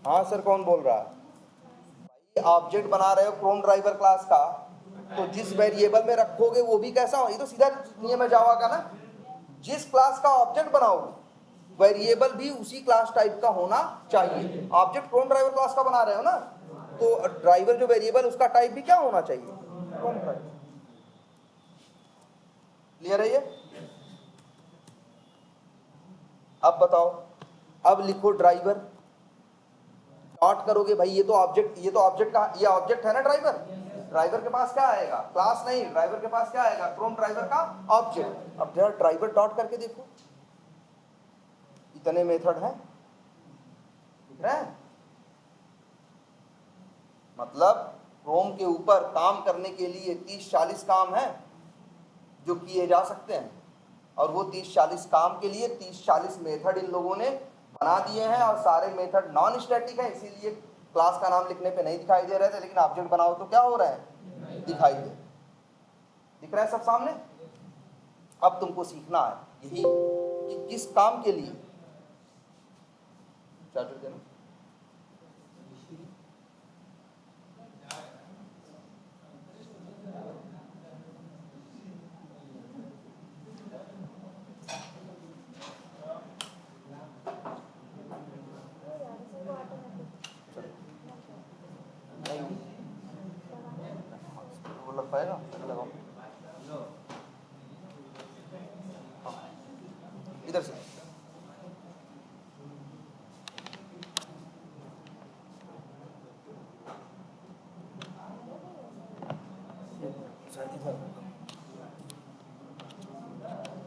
हाँ सर कौन बोल रहा है भाई, ऑब्जेक्ट बना रहे हो क्रोम ड्राइवर क्लास का, तो जिस वेरिएबल में रखोगे वो भी कैसा हो, ये तो सीधा नियम है जावा का ना, जिस क्लास का ऑब्जेक्ट बनाओगे वेरिएबल भी उसी क्लास टाइप का होना चाहिए। ऑब्जेक्ट क्रोम ड्राइवर क्लास का बना रहे हो ना, तो ड्राइवर जो वेरिएबल उसका टाइप भी क्या होना चाहिए, क्रोम ड्राइवर। क्लियर है ये। अब बताओ, अब लिखो ड्राइवर, डॉट करोगे भाई, ये तो ऑब्जेक्ट का, ये ऑब्जेक्ट है ना ड्राइवर, ड्राइवर के पास क्या आएगा, क्लास नहीं, ड्राइवर के पास क्या आएगा, क्रोम ड्राइवर का ऑब्जेक्ट। अब जरा ड्राइवर डॉट करके देखो, इतने मेथड हैं, दिख रहे हैं, मतलब क्रोम के ऊपर काम करने के लिए 30-40 काम हैं जो किए जा सकते हैं, और वो 30-40 काम के लिए 30-40 मेथड इन लोगों ने बना दिए हैं, और सारे मेथड नॉन स्टैटिक है, इसीलिए क्लास का नाम लिखने पे नहीं दिखाई दे रहे थे, लेकिन ऑब्जेक्ट बनाओ तो क्या हो रहा है, दिखाई दे, दिख रहा है सब सामने। अब तुमको सीखना है यही कि किस काम के लिए, चार्जर देना, वो लग पाएगा, लगाओ इधर से।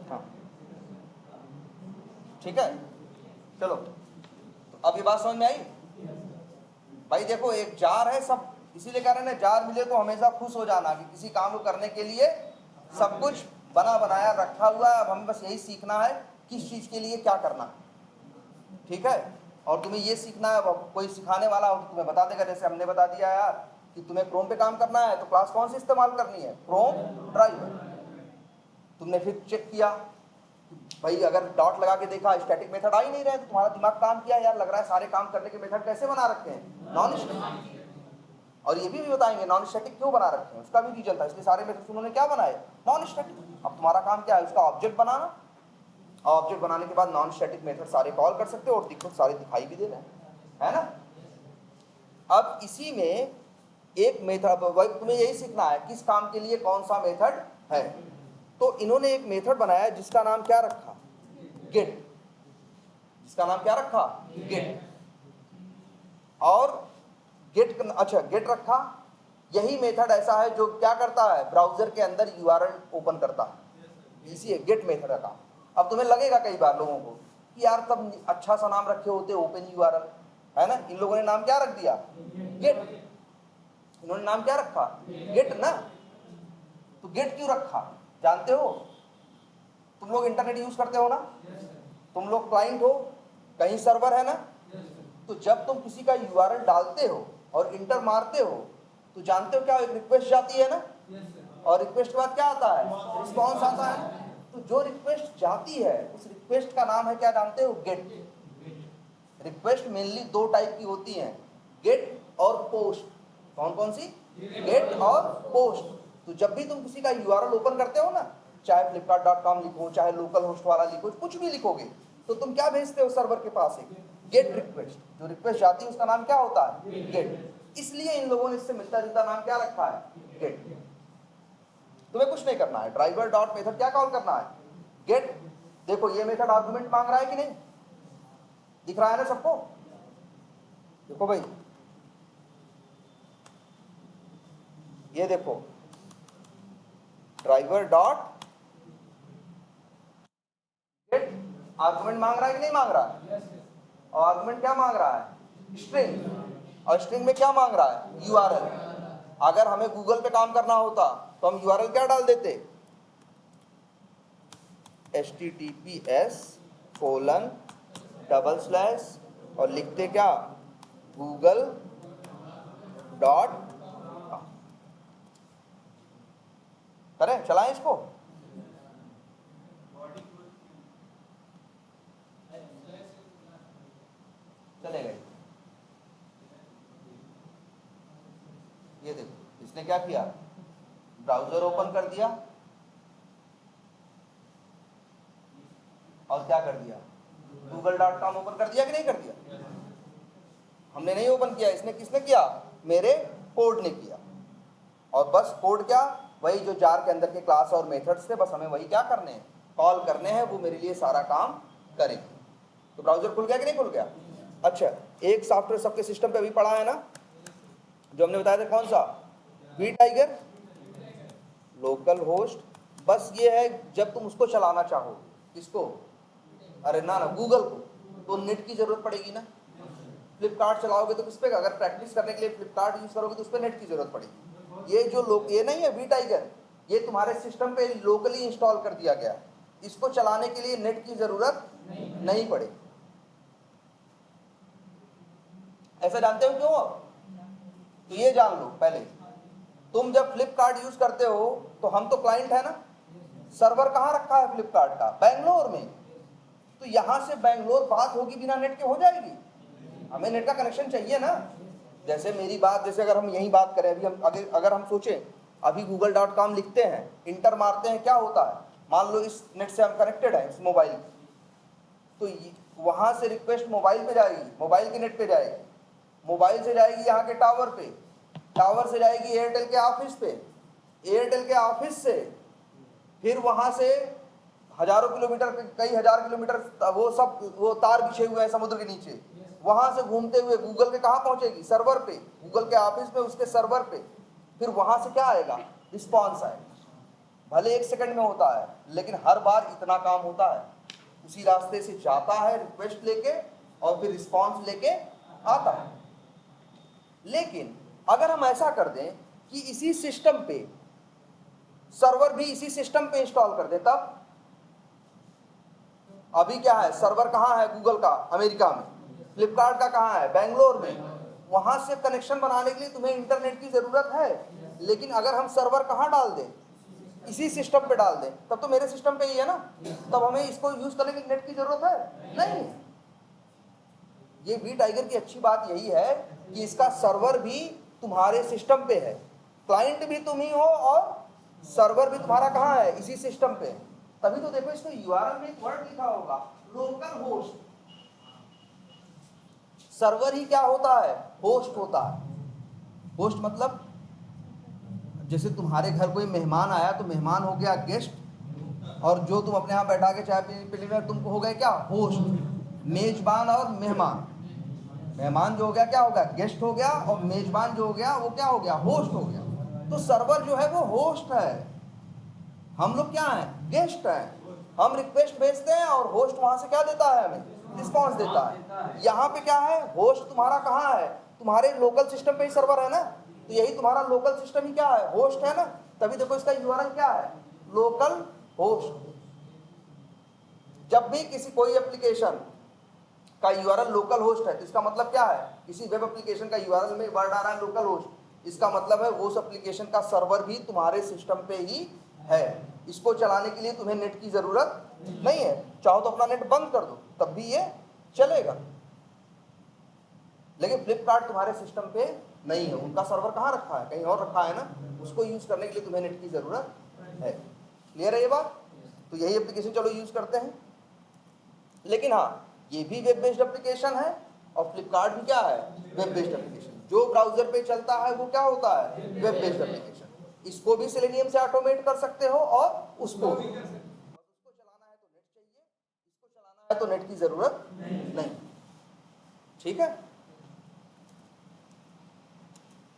हाँ ठीक है, चलो तो अब ये बात समझ में आई भाई। देखो एक जार है, सब इसीलिए कह रहे हैं ना, जार मिले तो हमेशा खुश हो जाना कि किसी काम को करने के लिए सब कुछ बना बनाया रखा हुआ है। अब हमें बस यही सीखना है किस चीज के लिए क्या करना है, ठीक है। और तुम्हें ये सीखना है, अब कोई सिखाने वाला हो तो तुम्हें बता देगा, जैसे हमने बता दिया यार कि तुम्हें क्रोम पे काम करना है तो क्लास कौन सी इस्तेमाल करनी है, क्रोम ड्राइवर। तुमने फिर चेक किया भाई, अगर डॉट लगा के देखा स्टैटिक मेथड आ ही नहीं रहे तो तुम्हारा दिमाग काम किया यार, लग रहा है सारे काम करने के मेथड कैसे बना रखे हैं, नॉन स्टैटिक। और ये भी बताएंगे नॉन स्टैटिक क्यों बना रखे हैं, उसका भी रीजन था, इसलिए सारे मेथड उन्होंने क्या बनाए, नॉन स्टैटिक। अब तुम्हारा काम क्या है, उसका ऑब्जेक्ट बनाना, और ऑब्जेक्ट बनाने के बाद नॉन स्टैटिक मेथड सारे कॉल कर सकते हो और दिखो सारे दिखाई भी दे रहे हैं, है ना। अब इसी में एक मेथड, तुम्हें यही सीखना है किस काम के लिए कौन सा मेथड है। तो इन्होंने एक मेथड बनाया जिसका नाम क्या रखा, गेट। जिसका नाम क्या रखा, गेट। और गेट, अच्छा गेट रखा। यही मेथड ऐसा है जो क्या करता है, ब्राउजर के अंदर यूआरएल ओपन करता है, इसी है गेट मेथड का काम। अब तुम्हें लगेगा कई बार लोगों को कि यार तब अच्छा सा नाम रखे होते ओपन यूआरएल, है ना। इन लोगों ने नाम क्या रख दिया, गेट। इन्होंने नाम क्या रखा, गेट ना। तो गेट क्यों रखा जानते हो, तुम लोग इंटरनेट यूज करते हो ना, तुम लोग क्लाइंट हो, कहीं सर्वर है ना, तो जब तुम किसी का यूआरएल डालते हो और इंटर मारते हो तो जानते हो क्या, एक रिक्वेस्ट जाती है ना, और रिक्वेस्ट के बाद क्या आता है, रिस्पॉन्स आता है। तो जो रिक्वेस्ट जाती है उस रिक्वेस्ट का नाम है क्या जानते हो, गेट। रिक्वेस्ट मेनली दो टाइप की होती हैं, गेट और पोस्ट। कौन कौन सी, गेट और पोस्ट। तो जब भी तुम किसी का यूआरएल ओपन करते हो ना, चाहे flipkart.com लिखो, चाहे लोकल होस्ट वाला लिखो, कुछ भी लिखोगे, तो तुम क्या भेजते हो सर्वर के पास, एक गेट रिक्वेस्ट। जो रिक्वेस्ट जाती है उसका नाम क्या होता है, गेट। इसलिए इन लोगों ने इससे मिलता जुलता नाम क्या रखा है, गेट। तुम्हें कुछ नहीं करना है, ड्राइवर डॉट मेथड क्या कॉल करना है, गेट। देखो ये मेथड आर्गुमेंट मांग रहा है कि नहीं, दिख रहा है ना सबको। देखो भाई, ये देखो ड्राइवर डॉट गेट आर्गुमेंट मांग रहा है कि नहीं मांग रहा है। और आर्गुमेंट क्या मांग रहा है, स्ट्रिंग। और स्ट्रिंग में क्या मांग रहा है, यूआरएल। अगर हमें गूगल पे काम करना होता तो हम यूआरएल क्या डाल देते, https:// और लिखते क्या, google डॉट। करें, चलाएं इसको, चलेगा। ये देखो इसने क्या किया, ब्राउजर ओपन कर दिया और क्या कर दिया, google.com ओपन कर दिया कि नहीं कर दिया। हमने नहीं ओपन किया, इसने किसने किया, मेरे कोड ने किया। और बस कोड क्या, वही जो जार के अंदर के क्लास और मेथड्स थे, बस हमें वही क्या करने हैं, कॉल करने हैं, वो मेरे लिए सारा काम करेंगे। तो ब्राउजर खुल गया कि नहीं खुल गया। अच्छा, एक सॉफ्टवेयर सबके सिस्टम पे अभी पड़ा है ना, जो हमने बताया था, कौन सा, वी टाइगर लोकल होस्ट। बस ये है जब तुम उसको चलाना चाहो, किसको, अरे ना गूगल को, तो नेट की जरूरत पड़ेगी ना। फ्लिपकार्ट चलाओगे तो किस पे, अगर प्रैक्टिस करने के लिए फ्लिपकार्ट यूज करोगे तो उस पर नेट की जरूरत पड़ेगी। ये जो लोग, ये नहीं है वी टाइगर, ये तुम्हारे सिस्टम पे लोकली इंस्टॉल कर दिया गया, इसको चलाने के लिए नेट की जरूरत नहीं पड़ेगी। ऐसा जानते हो क्यों, तो ये जान लो पहले, तुम जब फ्लिपकार्ट यूज करते हो तो हम तो क्लाइंट है ना, सर्वर कहाँ रखा है फ्लिपकार्ट का, बैंगलोर में। तो यहां से बैंगलोर बात होगी बिना नेट के हो जाएगी, हमें नेट का कनेक्शन चाहिए ना। जैसे मेरी बात, जैसे अगर हम यही बात करें, अभी हम अगर हम सोचें, अभी google.com लिखते हैं, इंटर मारते हैं, क्या होता है, मान लो इस नेट से हम कनेक्टेड है, इस मोबाइल, तो वहां से रिक्वेस्ट मोबाइल पे जाएगी, मोबाइल के नेट पे जाएगी, मोबाइल से जाएगी यहाँ के टावर पे, टावर से जाएगी एयरटेल के ऑफिस पे, एयरटेल के ऑफिस से फिर वहां से हजारों किलोमीटर, कई हजार किलोमीटर, वो तार बिछे हुए हैं समुद्र के नीचे, वहां से घूमते हुए गूगल के कहाँ पहुंचेगी, सर्वर पे, गूगल के ऑफिस में, उसके सर्वर पे। फिर वहां से क्या आएगा, रिस्पॉन्स आए। भले 1 सेकंड में होता है, लेकिन हर बार इतना काम होता है। उसी रास्ते से जाता है रिक्वेस्ट लेके और फिर रिस्पॉन्स लेके आता है। लेकिन अगर हम ऐसा कर दें कि इसी सिस्टम पे सर्वर भी इसी सिस्टम पे इंस्टॉल कर दें, तब अभी क्या है, सर्वर कहाँ है गूगल का, अमेरिका में, फ्लिपकार्ट का कहाँ है, बेंगलोर में। वहां से कनेक्शन बनाने के लिए तुम्हें इंटरनेट की जरूरत है, लेकिन अगर हम सर्वर कहाँ डाल दें, इसी सिस्टम पे डाल दें, तब तो मेरे सिस्टम पे ही है ना, तब हमें इसको यूज करने के लिए नेट की जरूरत है नहीं। ये वी टाइगर की अच्छी बात यही है कि इसका सर्वर भी तुम्हारे सिस्टम पे है, क्लाइंट भी तुम ही हो और सर्वर भी तुम्हारा कहाँ है, इसी सिस्टम पे। तभी तो देखो इसको यूआरएल में एक वर्ड लिखा होगा, लोकल होस्ट। सर्वर ही क्या होता है, होस्ट होता है। होस्ट मतलब जैसे तुम्हारे घर कोई मेहमान आया तो मेहमान हो गया गेस्ट, और जो तुम अपने यहाँ बैठा के चाय पी रहे तुमको हो गए क्या, होस्ट। मेजबान और मेहमान, मेहमान जो हो गया क्या हो गया, गेस्ट हो गया, और मेजबान जो हो गया वो क्या हो गया, होस्ट हो गया। तो सर्वर जो है वो होस्ट है, हम लोग क्या हैं, गेस्ट हैं। हम रिक्वेस्ट भेजते हैं और होस्ट वहां से क्या देता है, हमें रिस्पॉन्स देता है। यहाँ पे क्या है, होस्ट तुम्हारा कहाँ है, तुम्हारे लोकल सिस्टम पे ही सर्वर है ना, तो यही तुम्हारा लोकल सिस्टम ही क्या है, होस्ट है ना। तभी देखो इसका यूआरएल क्या है, लोकल होस्ट। जब भी किसी कोई एप्लीकेशन का यूआरएल लोकल होस्ट है तो इसका मतलब क्या है, किसी वेब एप्लीकेशन का यूआरएल में वर्ड आ रहा है लोकल होस्ट, इसका मतलब है उस एप्लीकेशन का सर्वर भी तुम्हारे सिस्टम पे ही है। इसको चलाने के लिए तुम्हें नेट की जरूरत नहीं है, चाहो तो अपना नेट बंद कर दो तब भी ये चलेगा। लेकिन फ्लिपकार्ट तुम्हारे सिस्टम पे नहीं है, उनका सर्वर कहाँ रखा है, कहीं और रखा है ना, उसको यूज करने के लिए तुम्हें नेट की जरूरत है। क्लियर है ये बात। तो यही एप्लीकेशन चलो यूज करते हैं। लेकिन हाँ, ये भी वेब बेस्ड एप्लीकेशन है और फ्लिपकार्ट भी क्या है, वेब बेस्ड एप्लीकेशन। जो ब्राउजर पे चलता है वो क्या होता है, वेब बेस्ड एप्लीकेशन। इसको भी सेलेनियम से ऑटोमेट कर सकते हो और उसको भी। उसको चलाना है तो नेट चाहिए, इसको चलाना है तो नेट की जरूरत नहीं। ठीक है,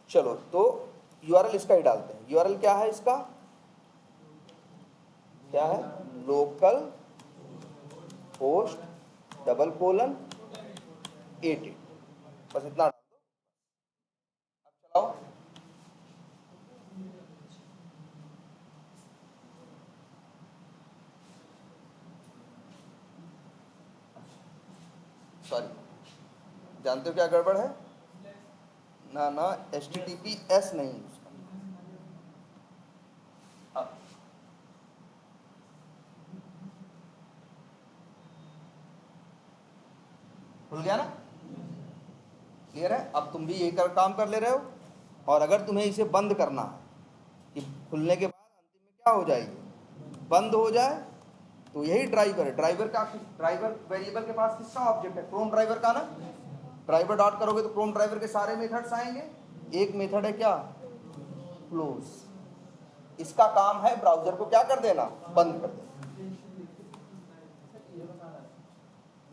चलो तो यूआरएल इसका ही डालते हैं। यूआरएल क्या है इसका, क्या है, लोकल होस्ट :88। बस इतना डाल दो। अब चलाओ, सॉरी, जानते हो क्या गड़बड़ है ना, ना HTTPS नहीं उसका। खुल गया ना, क्लियर है। अब तुम भी ये काम कर ले रहे हो, और अगर तुम्हें इसे बंद करना है कि खुलने के बाद अंतिम में क्या हो जाएगी, बंद हो जाए, तो यही ड्राइवर है। ड्राइवर का, ड्राइवर वेरिएबल के पास किसका ऑब्जेक्ट है, क्रोम ड्राइवर का ना। ड्राइवर डॉट करोगे तो क्रोम ड्राइवर के सारे मेथड्स आएंगे। एक मेथड है क्या, क्लोज, इसका काम है ब्राउजर को क्या कर देना, बंद कर देना।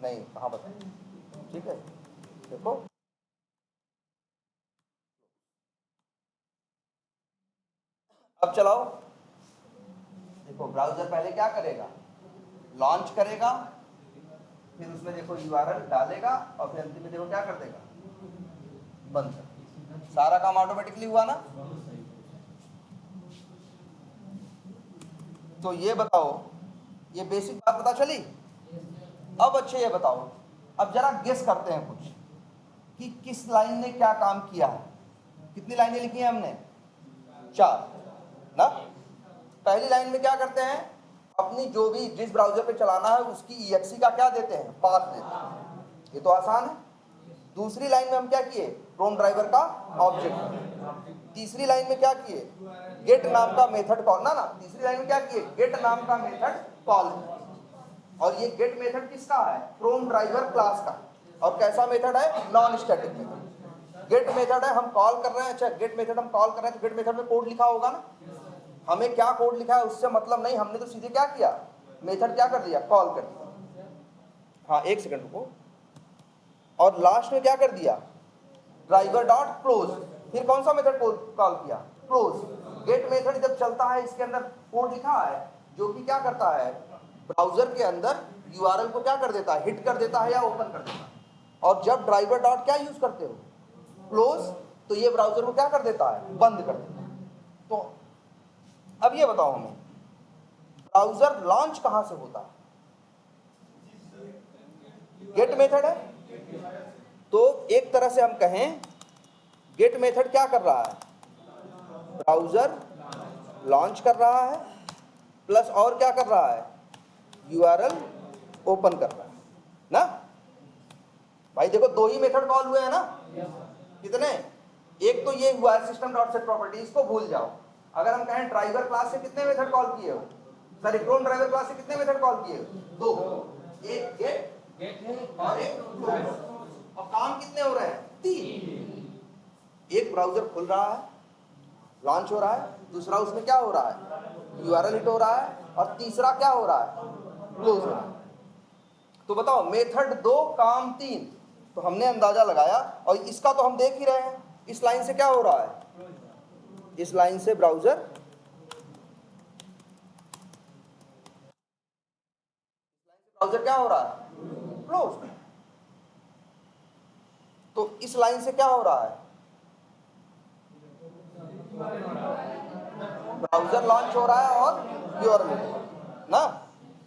नहीं कहाँ बताए, ठीक है, देखो अब चलाओ। देखो ब्राउजर पहले क्या करेगा, लॉन्च करेगा, फिर उसमें देखो यूआरएल डालेगा, और फिर अंतिम में देखो क्या कर देगा, बंद कर देगा। सारा काम ऑटोमेटिकली हुआ ना। तो ये बताओ, ये बेसिक बात पता चली। अब अच्छे ये बताओ, अब जरा गेस करते हैं कुछ कि किस लाइन ने क्या काम किया है। कितनी लाइनें लिखी हैं हमने, 4 ना। पहली लाइन में क्या करते हैं, अपनी जो भी जिस ब्राउजर पे चलाना है उसकी EXE का क्या देते हैं, पाथ देते हैं, ये तो आसान है। दूसरी लाइन में हम क्या किए, क्रोम ड्राइवर का ऑब्जेक्ट। तीसरी लाइन में क्या किए, गेट नाम का मेथड कॉल, ना तीसरी लाइन में क्या किए, गेट नाम का मेथड कॉल। और ये गेट मेथड किसका है, क्रोम ड्राइवर क्लास का। और कैसा मेथड है, non static method. Get method है, हम कॉल कर रहे हैं, अच्छा गेट मेथड हम कॉल कर रहे हैं तो गेट मेथड में कोड लिखा होगा ना, हमें क्या कोड लिखा है उससे मतलब नहीं, हमने तो सीधे क्या किया, मेथड क्या कर दिया, कॉल कर दिया। हाँ एक सेकंड रुको, और लास्ट में क्या कर दिया, ड्राइवर डॉट क्लोज, फिर कौन सा मेथड कॉल किया, क्लोज। गेट मेथड जब चलता है इसके अंदर कोड लिखा है जो कि क्या करता है, ब्राउजर के अंदर यूआरएल को क्या कर देता है, हिट कर देता है या ओपन कर देता है। और जब ड्राइवर डॉट क्या यूज करते हो, क्लोज, तो ये ब्राउजर को क्या कर देता है, बंद कर देता है। तो अब ये बताओ हमें, ब्राउजर लॉन्च कहां से होता है, गेट मेथड है। तो एक तरह से हम कहें गेट मेथड क्या कर रहा है, ब्राउजर लॉन्च कर रहा है प्लस और क्या कर रहा है, यूआरएल ओपन कर रहा है ना। भाई देखो दो ही मेथड कॉल हुए हैं ना, कितने, एक तो ये हुआ है सिस्टम डॉट सेट प्रॉपर्टी, इसको भूल जाओ। अगर हम कहें ड्राइवर क्लास से कितने मेथड कॉल किए हो, सॉरी क्रोम ड्राइवर क्लास से कितने मेथड कॉल किए हो, दो, एक गेट और एक क्लोज। और काम कितने हो रहे हैं, तीन। एक ब्राउजर खुल रहा है, लॉन्च हो रहा है, दूसरा उसमें क्या हो रहा है, यूआरएल हिट हो रहा है, और तीसरा क्या हो रहा है, क्लोज हो रहा है। तो बताओ मेथड दो काम तीन, तो हमने अंदाजा लगाया। और इसका तो हम देख ही रहे हैं, इस लाइन से क्या हो रहा है, इस लाइन से ब्राउजर क्या हो रहा है, क्लोज। तो इस लाइन से क्या हो रहा है, ब्राउजर लॉन्च हो रहा है और यूआरएल ना।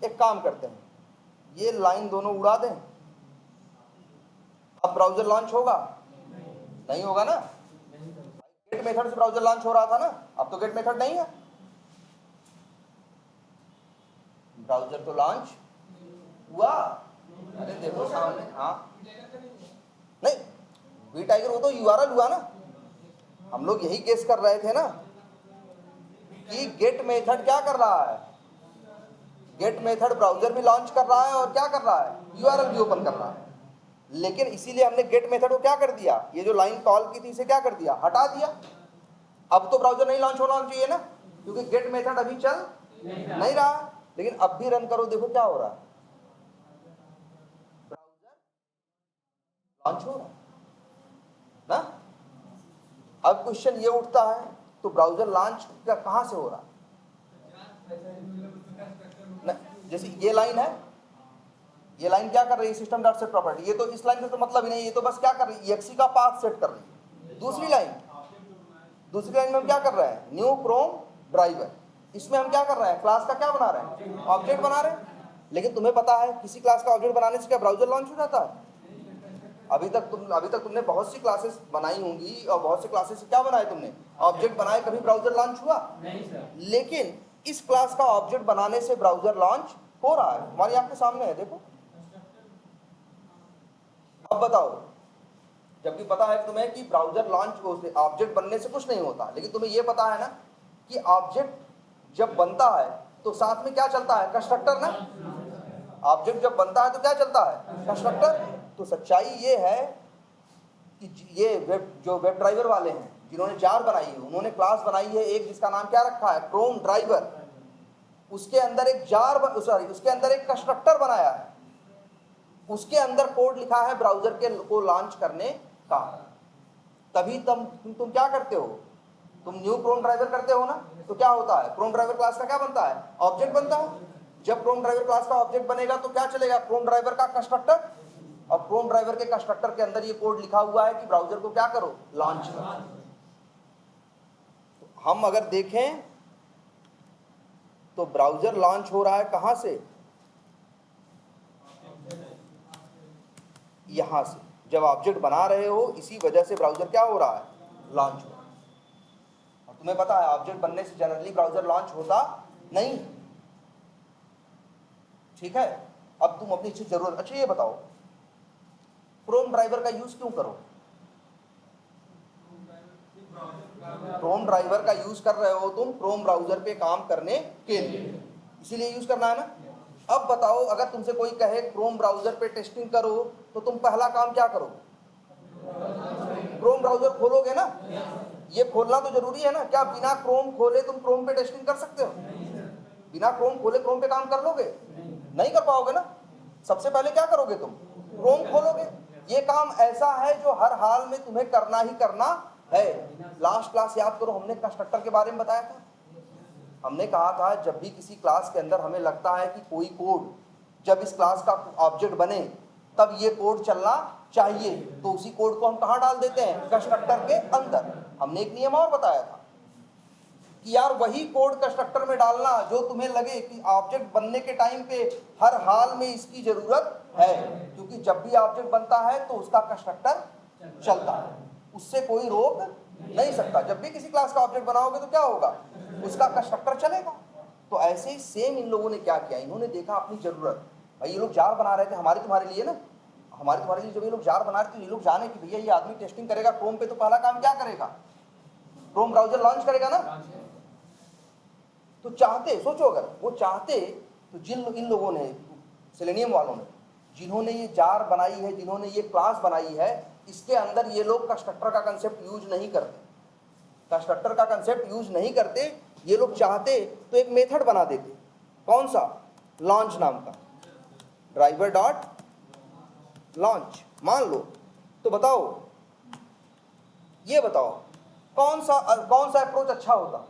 एक काम करते हैं, ये लाइन दोनों उड़ा दें, अब ब्राउजर लॉन्च होगा, नहीं होगा ना। गेट मेथड से ब्राउजर लॉन्च हो रहा था ना, अब तो गेट मेथड नहीं है, ब्राउजर तो लॉन्च हुआ। अरे देखो सामने, हाँ नहीं, वी टाइगर वो तो यूआरएल हुआ ना। हम लोग यही केस कर रहे थे ना कि गेट मेथड क्या कर रहा है, गेट मेथड ब्राउजर भी लॉन्च कर रहा है और क्या कर रहा है, यूआरएल भी ओपन कर रहा है। लेकिन इसीलिए हमने गेट मेथड को क्या कर दिया, ये जो लाइन कॉल की थी इसे क्या कर दिया, हटा दिया। अब तो ब्राउजर नहीं लॉन्च होना चाहिए ना, क्योंकि गेट मेथड अभी चल नहीं रहा। लेकिन अब भी रन करो, देखो क्या हो रहा है, ब्राउजर लॉन्च हो रहा है ना। अब क्वेश्चन ये उठता है, तो ब्राउजर लॉन्च कहां से हो रहा है, जैसे ये लाइन है, ये लाइन क्या कर रही है, सिस्टम डॉट सेट प्रॉपर्टी, ये तो इस लाइन से तो मतलब ही नहीं, ये तो बस क्या कर रही है, एक्सी का पाथ सेट कर रही है। दूसरी लाइन में हम क्या कर रहे हैं, न्यू क्रोम ड्राइवर, इसमें हम क्या कर रहे हैं, क्लास का क्या बना रहे हैं, ऑब्जेक्ट बना रहे हैं। लेकिन तुम्हें पता है किसी क्लास का ऑब्जेक्ट बनाने से क्या ब्राउजर लॉन्च हो जाता है। अभी तक तुमने बहुत सी क्लासेस बनाई होंगी, और बहुत सी क्लासेस से क्या बनाए तुमने, ऑब्जेक्ट बनाए, कभी ब्राउजर लॉन्च हुआ नहीं सर। लेकिन इस क्लास का ऑब्जेक्ट बनाने से ब्राउजर लॉन्च हो रहा है, हमारी आंख के सामने है, देखो। अब बताओ, जबकि पता है तुम्हें कि ब्राउजर लॉन्च से ऑब्जेक्ट बनने से कुछ नहीं होता, लेकिन तुम्हें यह पता है ना कि ऑब्जेक्ट जब बनता है तो साथ में क्या चलता है, कंस्ट्रक्टर ना। ऑब्जेक्ट जब बनता है तो क्या चलता है, कंस्ट्रक्टर। तो सच्चाई ये है कि ये जो वेब ड्राइवर वाले हैं जिन्होंने जार बनाई है, उन्होंने क्लास बनाई है एक जिसका नाम क्या रखा है, क्रोम ड्राइवर। उसके अंदर एक उसके अंदर एक कंस्ट्रक्टर बनाया है, उसके अंदर कोड लिखा है ब्राउजर के को लॉन्च करने का। तभी तुम क्या करते हो, तुम न्यू क्रोम ड्राइवर करते हो ना, तो क्या होता है, क्रोम ड्राइवर क्लास का क्या बनता है, ऑब्जेक्ट बनता है। जब क्रोम ड्राइवर क्लास का ऑब्जेक्ट बनेगा तो क्या चलेगा, क्रोम ड्राइवर का कंस्ट्रक्टर। और क्रोम ड्राइवर के कंस्ट्रक्टर के अंदर ये कोड लिखा हुआ है कि ब्राउजर को क्या करो, लॉन्च करो। तो हम अगर देखें तो ब्राउजर लॉन्च हो रहा है कहां से, यहां से। जब ऑब्जेक्ट बना रहे हो इसी वजह से ब्राउजर क्या हो रहा है, लॉन्च हो रहा है। और तुम्हें पता है ऑब्जेक्ट बनने से जनरली ब्राउजर लॉन्च होता नहीं, ठीक है। अब तुम अपनी चीज जरूरत, अच्छा ये बताओ क्रोम ड्राइवर का यूज क्यों करो, क्रोम ड्राइवर का यूज कर रहे हो तुम क्रोम ब्राउजर पे काम करने के लिए, इसीलिए यूज करना है ना। अब बताओ अगर तुमसे कोई कहे क्रोम ब्राउजर पे टेस्टिंग करो, तो तुम पहला काम क्या करो, क्रोम ब्राउजर खोलोगे ना। ये खोलना तो जरूरी है ना, क्या बिना क्रोम खोले तुम क्रोम पे टेस्टिंग कर सकते हो, बिना क्रोम खोले क्रोम पे काम कर लोगे, नहीं कर पाओगे ना। सबसे पहले क्या करोगे तुम, क्रोम खोलोगे। ये काम ऐसा है जो हर हाल में तुम्हें करना ही करना है। लास्ट क्लास याद करो, हमने कंस्ट्रक्टर के बारे में बताया था। हमने कहा था जब भी किसी क्लास के अंदर हमें लगता है कि कोई कोड जब इस क्लास का ऑब्जेक्ट बने तब ये कोड चलना चाहिए, तो उसी कोड को हम कहाँ डाल देते हैं? कंस्ट्रक्टर के अंदर। हमने एक नियम और बताया था कि यार वही कोड कंस्ट्रक्टर में डालना जो तुम्हें लगे कि ऑब्जेक्ट बनने के टाइम पे हर हाल में इसकी जरूरत है, क्योंकि जब भी ऑब्जेक्ट बनता है तो उसका कंस्ट्रक्टर चलता है, उससे कोई रोक नहीं सकता। जब भी किसी क्लास का ऑब्जेक्ट बनाओगे तो क्या होगा? उसका कंस्ट्रक्टर चलेगा। तो ऐसे ही सेम इन लोगों ने क्या किया, इन्होंने देखा अपनी जरूरत, भाई ये लोग जार बना रहे थे हमारे तुम्हारे लिए ना, हमारे तुम्हारे लिए जब ये लोग जार बना रहे थे, ये लोग जाने कि भैया ये आदमी टेस्टिंग करेगा क्रोम पे, तो पहला काम क्या करेगा? क्रोम ब्राउजर लॉन्च करेगा ना। तो चाहते, सोचो अगर वो चाहते तो जिन इन लोगों ने, सेलेनियम वालों ने, जिन्होंने ये जार बनाई है, जिन्होंने ये क्लास बनाई है, इसके अंदर ये लोग कंस्ट्रक्टर का कंसेप्ट यूज नहीं करते, कंस्ट्रक्टर का कंसेप्ट यूज नहीं करते। ये लोग चाहते तो एक मेथड बना देते, कौन सा? लॉन्च नाम का, ड्राइवर डॉट लॉन्च मान लो। तो बताओ, ये बताओ कौन सा अप्रोच अच्छा होता?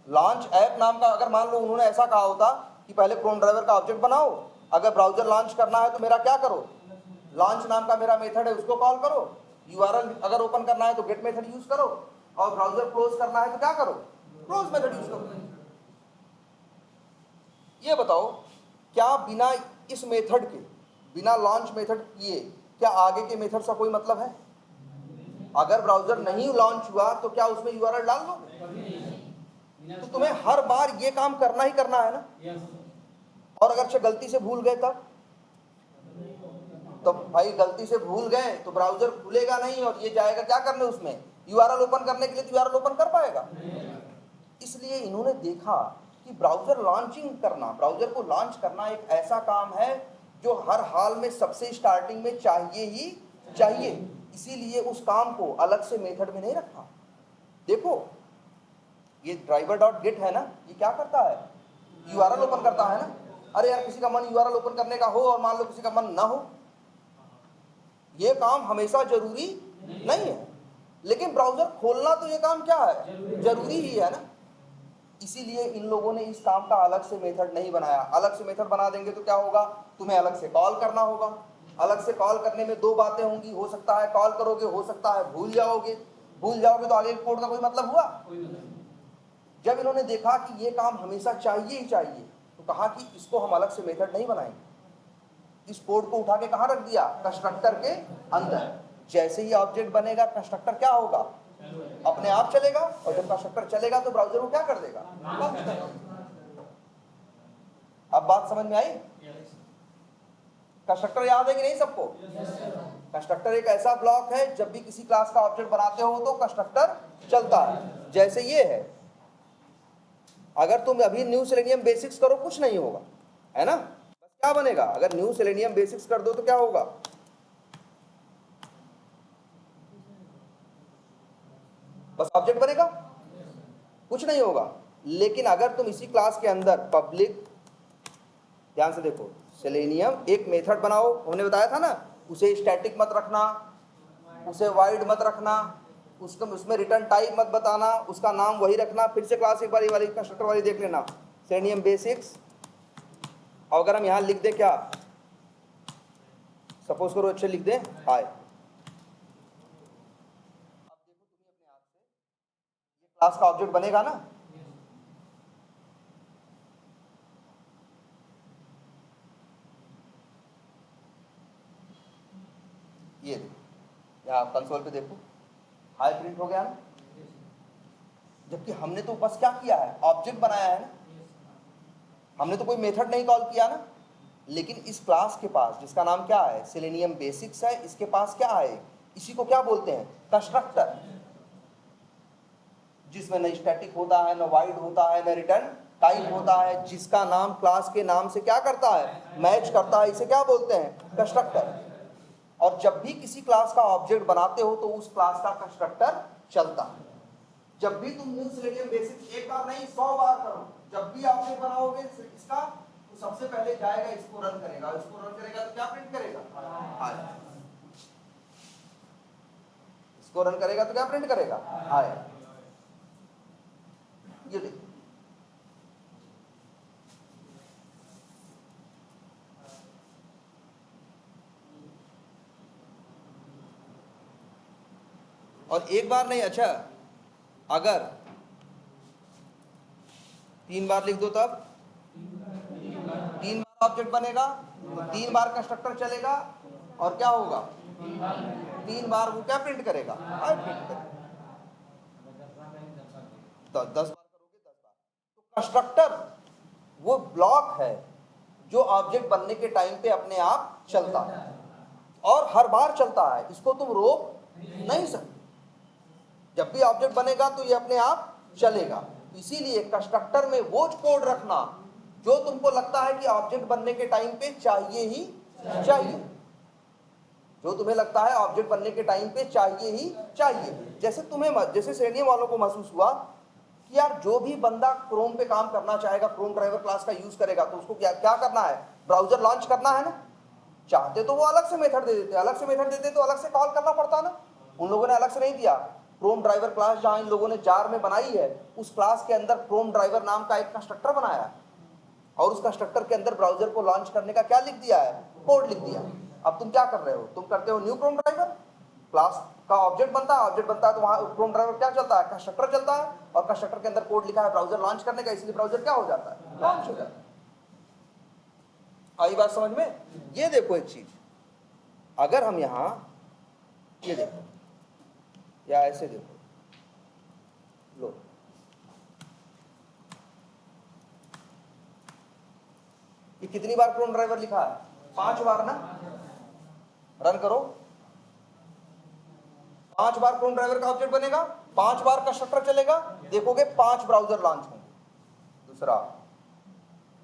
लॉन्च ऐप नाम का, अगर मान लो उन्होंने ऐसा कहा होता कि पहले क्रोम ड्राइवर का ऑब्जेक्ट बनाओ, अगर ब्राउजर लॉन्च करना है तो मेरा क्या करो? लॉन्च नाम का मेरा मेथड है उसको कॉल करो, यूआरएल अगर ओपन करना है तो गेट मेथड यूज करो, और ब्राउजर क्लोज करना है तो क्या करो? क्लोज मेथड यूज करो। ये बताओ, क्या बिना इस मेथड के, बिना लॉन्च मेथड किए, क्या आगे के मेथड का कोई मतलब है? अगर ब्राउजर नहीं लॉन्च हुआ तो क्या उसमें यूआरएल डाल दोगे? तो तुम्हें हर बार ये काम करना ही करना है ना। और अगर गलती से भूल गए तब, तो भाई गलती से भूल गए तो ब्राउजर खुलेगा नहीं और ये जाएगा क्या करने? उसमें यूआरएल ओपन करने के लिए, तो यूआरएल ओपन कर पाएगा? इसलिए इन्होंने देखा कि ब्राउजर लॉन्चिंग करना, ब्राउजर को लॉन्च करना एक ऐसा काम है जो हर हाल में सबसे स्टार्टिंग में चाहिए ही चाहिए। इसीलिए उस काम को अलग से मेथड में नहीं रखा। देखो ये ड्राइवर डॉट गेट है ना, ये क्या करता है? यूआरएल ओपन करता है ना। अरे यार किसी का मन यूआरएल ओपन करने का हो और मान लो किसी का मन ना हो, ये काम हमेशा जरूरी नहीं है, लेकिन ब्राउजर खोलना तो ये काम क्या है? जरूरी ही है ना। इसीलिए इन लोगों ने इस काम का अलग से मेथड नहीं बनाया। अलग से मेथड बना देंगे तो क्या होगा? तुम्हें अलग से कॉल करना होगा। अलग से कॉल करने में दो बातें होंगी, हो सकता है कॉल करोगे, हो सकता है भूल जाओगे तो आगे कोड का कोई मतलब हुआ? जब इन्होंने देखा कि ये काम हमेशा चाहिए ही चाहिए, तो कहा कि इसको हम अलग से मेथड नहीं बनाएंगे। इस कोड को उठा के कहाँ रख दिया? कंस्ट्रक्टर के अंदर। जैसे ही ऑब्जेक्ट बनेगा कंस्ट्रक्टर क्या होगा? अपने आप चलेगा, और जब कंस्ट्रक्टर चलेगा तो ब्राउजर को क्या कर देगा? लॉन्च कर देगा। अब बात समझ में आई? कंस्ट्रक्टर याद है कि नहीं सबको? कंस्ट्रक्टर एक ऐसा ब्लॉक है, जब भी किसी क्लास का ऑब्जेक्ट बनाते हो तो कंस्ट्रक्टर चलता है। जैसे ये है, अगर तुम अभी न्यू सेलेनियम बेसिक्स करो कुछ नहीं होगा, है ना। बस क्या बनेगा? अगर न्यू सेलेनियम बेसिक्स कर दो तो क्या होगा? बस ऑब्जेक्ट बनेगा, कुछ नहीं होगा। लेकिन अगर तुम इसी क्लास के अंदर पब्लिक, ध्यान से देखो, सेलेनियम एक मेथड बनाओ, हमने बताया था ना, उसे स्टैटिक मत रखना, उसे वाइड मत रखना, उसमें रिटर्न टाइप मत बताना, उसका नाम वही रखना। फिर से क्लास एक बारी वाली कंस्ट्रक्टर वाली देख लेना, सेलेनियम बेसिक्स। और अगर हम यहाँ लिख दें क्या, सपोज करो अच्छे लिख दें हाय, क्लास का ऑब्जेक्ट बनेगा ना। ये देखो यहाँ कंसोल पे देखो, हाई प्रिंट हो गया ना। जबकि हमने तो बस क्या किया है? ऑब्जेक्ट बनाया है ना, हमने तो कोई मेथड नहीं कॉल किया ना। लेकिन इस क्लास के पास, जिसका नाम क्या है? सेलेनियम बेसिक्स है, इसके पास क्या है? इसी को क्या बोलते हैं? कंस्ट्रक्टर, जिसमें न स्टैटिक होता है, न वाइड होता है, न रिटर्न टाइप होता है, जिसका नाम क्लास के नाम से क्या करता है? मैच करता है। इसे क्या बोलते हैं? कंस्ट्रक्टर। और जब भी किसी क्लास का ऑब्जेक्ट बनाते हो तो उस क्लास का कंस्ट्रक्टर चलता है। जब भी तुम न्यू सेलेनियम बेसिक्स एक बार नहीं 100 बार करो, जब भी ऑब्जेक्ट बनाओगे इसका, तो सबसे पहले जाएगा, इसको रन करेगा, इसको रन करेगा तो क्या प्रिंट करेगा? हाय। इसको रन करेगा तो क्या प्रिंट करेगा, हाय। ये देखो और एक बार नहीं, अच्छा अगर 3 बार लिख दो तब 3 बार ऑब्जेक्ट बनेगा, तो 3 बार कंस्ट्रक्टर चलेगा और क्या होगा, 3 बार वो क्या प्रिंट करेगा, हाय प्रिंट करेगा। तो 10 बार करोगे 10 बार। तो कंस्ट्रक्टर वो ब्लॉक है जो ऑब्जेक्ट बनने के टाइम पे अपने आप चलता है और हर बार चलता है, इसको तुम रोक नहीं सकते। जब भी ऑब्जेक्ट बनेगा तो ये अपने आप चलेगा। इसीलिए कंस्ट्रक्टर में वो कोड रखना जो तुमको लगता है कि ऑब्जेक्ट बनने के टाइम पे चाहिए ही चाहिए, जो तुम्हें लगता है ऑब्जेक्ट बनने के टाइम पे चाहिए ही चाहिए। जैसे श्रेणी वालों को महसूस हुआ कि यार जो भी बंदा क्रोम पे काम करना चाहेगा, क्रोम ड्राइवर क्लास का यूज करेगा, तो उसको क्या क्या करना है, ब्राउजर लॉन्च करना है ना। चाहते तो वो अलग से मेथड दे देते, अलग से मेथड देते तो अलग से कॉल करना पड़ता ना, उन लोगों ने अलग से नहीं दिया। क्रोम ड्राइवर क्लास जहां इन लोगों ने जार में बनाई है, उस क्लास के अंदर क्रोम ड्राइवर नाम का एक कंस्ट्रक्टर बनाया और उस कंस्ट्रक्टर के अंदर ब्राउजर को लॉन्च करने का क्या लिख दिया है, कोड लिख दिया। अब तुम क्या कर रहे हो, तुम करते हो न्यू क्रोम ड्राइवर, क्लास का ऑब्जेक्ट बनता है तो वहां क्रोम ड्राइवर क्या चलता है, कंस्ट्रक्टर चलता है और कंस्ट्रक्टर के अंदर कोड लिखा है ब्राउजर लॉन्च करने का, इसलिए ब्राउजर क्या हो जाता है, लॉन्च हो जाता है। आई बात समझ में। ये देखो एक चीज, अगर हम यहां ये देखो या ऐसे देखो, लो ये कितनी बार क्रोम ड्राइवर लिखा है, 5 बार ना। रन करो, 5 बार क्रोम ड्राइवर का ऑब्जेक्ट बनेगा, 5 बार कंस्ट्रक्टर चलेगा, देखोगे 5 ब्राउजर लॉन्च होंगे, दूसरा,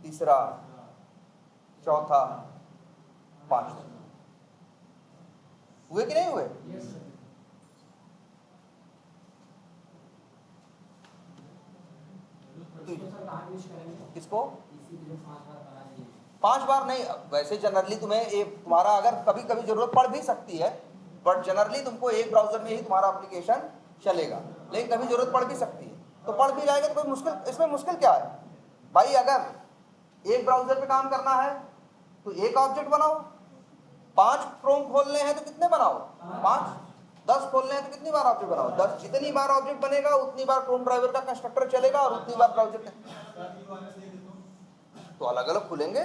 तीसरा, चौथा, 5 हुए कि नहीं हुए। किसको 5 बार नहीं, वैसे जनरली तुम्हें तुम्हारा अगर कभी कभी जरूरत पड़ भी सकती है, बट जनरली तुमको एक ब्राउजर में ही तुम्हारा एप्लीकेशन चलेगा, लेकिन कभी जरूरत पड़ भी सकती है तो पड़ भी जाएगा, तो कोई मुश्किल, इसमें मुश्किल क्या है भाई। अगर एक ब्राउजर पे काम करना है तो एक ऑब्जेक्ट बनाओ, 5 क्रोम खोलने हैं तो कितने बनाओ, 5, 10 खोलने हैं तो कितनी बार ऑब्जेक्ट बनाओ, 10। जितनी बार ऑब्जेक्ट बनेगा उतनी बार क्रोम ड्राइवर का कंस्ट्रक्टर चलेगा और उतनी बार ब्राउजर तो अलग अलग खुलेंगे।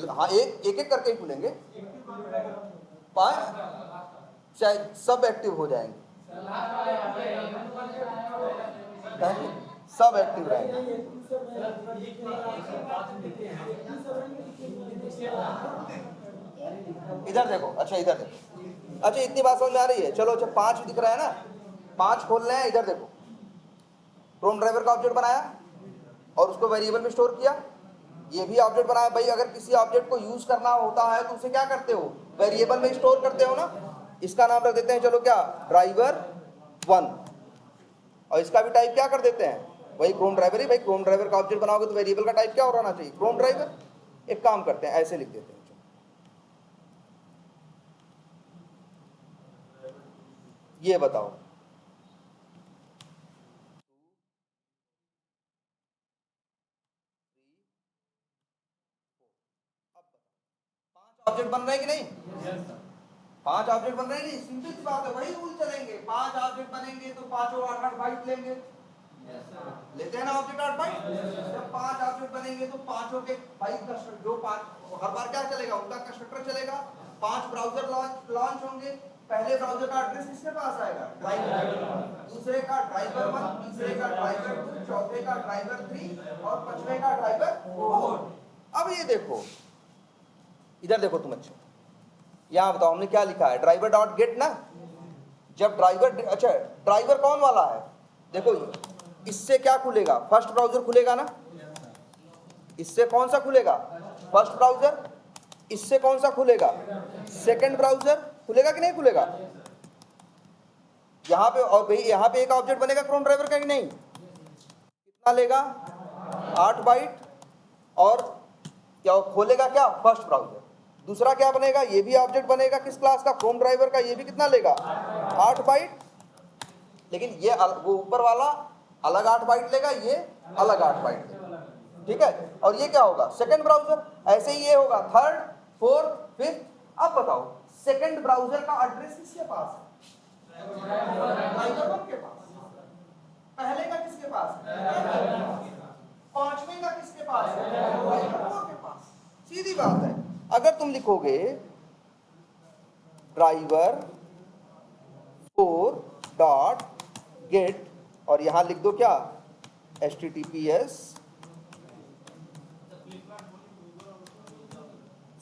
हाँ एक करके ही खुलेंगे, चाहे सब एक्टिव हो जाएंगे, सब एक्टिव रहेंगे। इधर देखो, अच्छा इधर देखो, अच्छा इतनी बात समझ में आ रही है। चलो, अच्छा 5 दिख रहा है ना, 5 खोल रहे हैं। इधर देखो, क्रोम ड्राइवर का ऑब्जेक्ट बनाया और उसको वेरिएबल में स्टोर किया, ये भी ऑब्जेक्ट बनाया। भाई अगर किसी ऑब्जेक्ट को यूज करना होता है तो उसे क्या करते हो, वेरिएबल में स्टोर करते हो ना। इसका नाम रख देते हैं, चलो क्या, ड्राइवर 1, और इसका भी टाइप क्या कर देते हैं, वही क्रोम ड्राइवर ही। भाई क्रोम ड्राइवर का ऑब्जेक्ट बनाओगे तो वेरिएबल का टाइप क्या हो रहना चाहिए, क्रोम ड्राइवर। एक काम करते हैं, ऐसे लिख देते हैं, ये बताओ ऑब्जेक्ट बन रहे हैं कि नहीं, 5 ऑब्जेक्ट बन रहे हैं। नहीं, सिंपल सी बात है, वही रूल चलेंगे। 5 ऑब्जेक्ट बनेंगे तो 5 8 बाइट लेंगे, लेते हैं ना ऑब्जेक्ट 8 बाइट। जब 5 ऑब्जेक्ट बनेंगे तो 5 के बाइट जो 5 हर बार क्या चलेगा, उनका कंस्ट्रक्टर चलेगा। 5 ब्राउजर लॉन्च होंगे। पहले ब्राउजर का एड्रेस किसके पास आएगा, ड्राइवर, दूसरे का ड्राइवर 1, तीसरे का ड्राइवर 2, चौथे का ड्राइवर 3 और 5वें का ड्राइवर 4। अब ये देखो, इधर देखो तुम, अच्छा यहां बताओ हमने क्या लिखा है, ड्राइवर डॉट गेट ना। जब ड्राइवर, अच्छा ड्राइवर कौन वाला है, देखो इससे क्या खुलेगा, फर्स्ट ब्राउजर खुलेगा ना। इससे कौन सा खुलेगा, फर्स्ट ब्राउजर। इससे कौन सा खुलेगा, सेकंड ब्राउजर। खुलेगा कि नहीं खुलेगा, यहां पे। और भाई यहां पे एक ऑब्जेक्ट बनेगा क्रोम ड्राइवर का कि नहीं, कितना लेगा, 8 बाइट। और क्या खोलेगा, क्या, फर्स्ट ब्राउजर। दूसरा क्या बनेगा, ये भी ऑब्जेक्ट बनेगा किस क्लास का, क्रोम ड्राइवर का, ये भी कितना लेगा 8 बाइट, लेकिन ये वो ऊपर वाला अलग 8 बाइट लेगा, ये अलग 8 बाइट लेगा, ठीक है। और ये क्या होगा सेकंड ब्राउजर, ऐसे ही ये होगा थर्ड फोर्थ फिफ्थ। अब बताओ सेकंड ब्राउजर का एड्रेस किसके पास है, ड्राइवर 1 के पास, पहले का किसके पास है, पांचवें का किसके पास है, ड्राइवर 4 के पास। सीधी बात है, अगर तुम लिखोगे ड्राइवर 4 डॉट गेट और यहां लिख दो क्या HTTPS,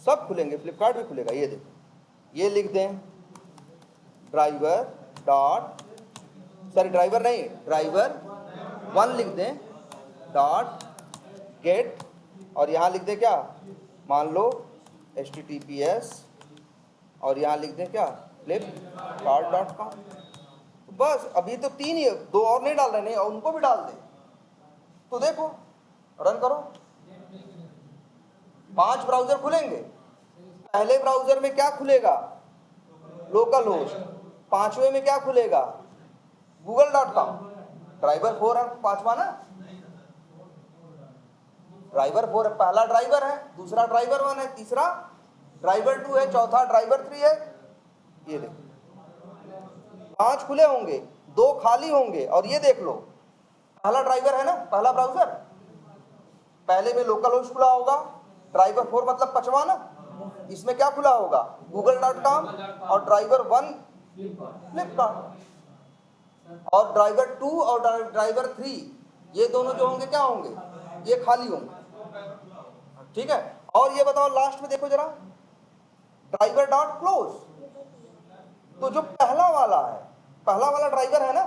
सब खुलेंगे, फ्लिपकार्ट भी खुलेगा, ये देखो, ये लिख दें ड्राइवर डॉट, सॉरी ड्राइवर नहीं, ड्राइवर 1 लिख दें डॉट गेट और यहाँ लिख दें क्या, मान लो HTTPS और यहाँ लिख दें क्या flipkart.com। बस अभी तो 3 ही, 2 और नहीं डाल रहे, नहीं और उनको भी डाल दे तो देखो रन करो, 5 ब्राउजर खुलेंगे। पहले ब्राउजर में क्या खुलेगा, लोकल होस्ट, पांचवें में क्या खुलेगा, google.com, ड्राइवर 4 है पांचवा ना, ड्राइवर 4 है, पहला ड्राइवर है, दूसरा ड्राइवर 1 है, तीसरा ड्राइवर 2 है, चौथा ड्राइवर 3 है। ये देखो 5 खुले होंगे, 2 खाली होंगे, और ये देख लो पहला ड्राइवर है ना, पहला ब्राउजर, पहले में लोकल होस्ट खुला होगा, ड्राइवर 4 मतलब 5वां ना, इसमें क्या खुला होगा google.com, और ड्राइवर 1 फ्लिपकार्ट, और ड्राइवर 2 और ड्राइवर 3 ये दोनों जो होंगे क्या होंगे, ये खाली होंगे, ठीक है। और ये बताओ लास्ट में देखो जरा ड्राइवर डॉट क्लोज, तो जो पहला वाला है, पहला वाला ड्राइवर है ना,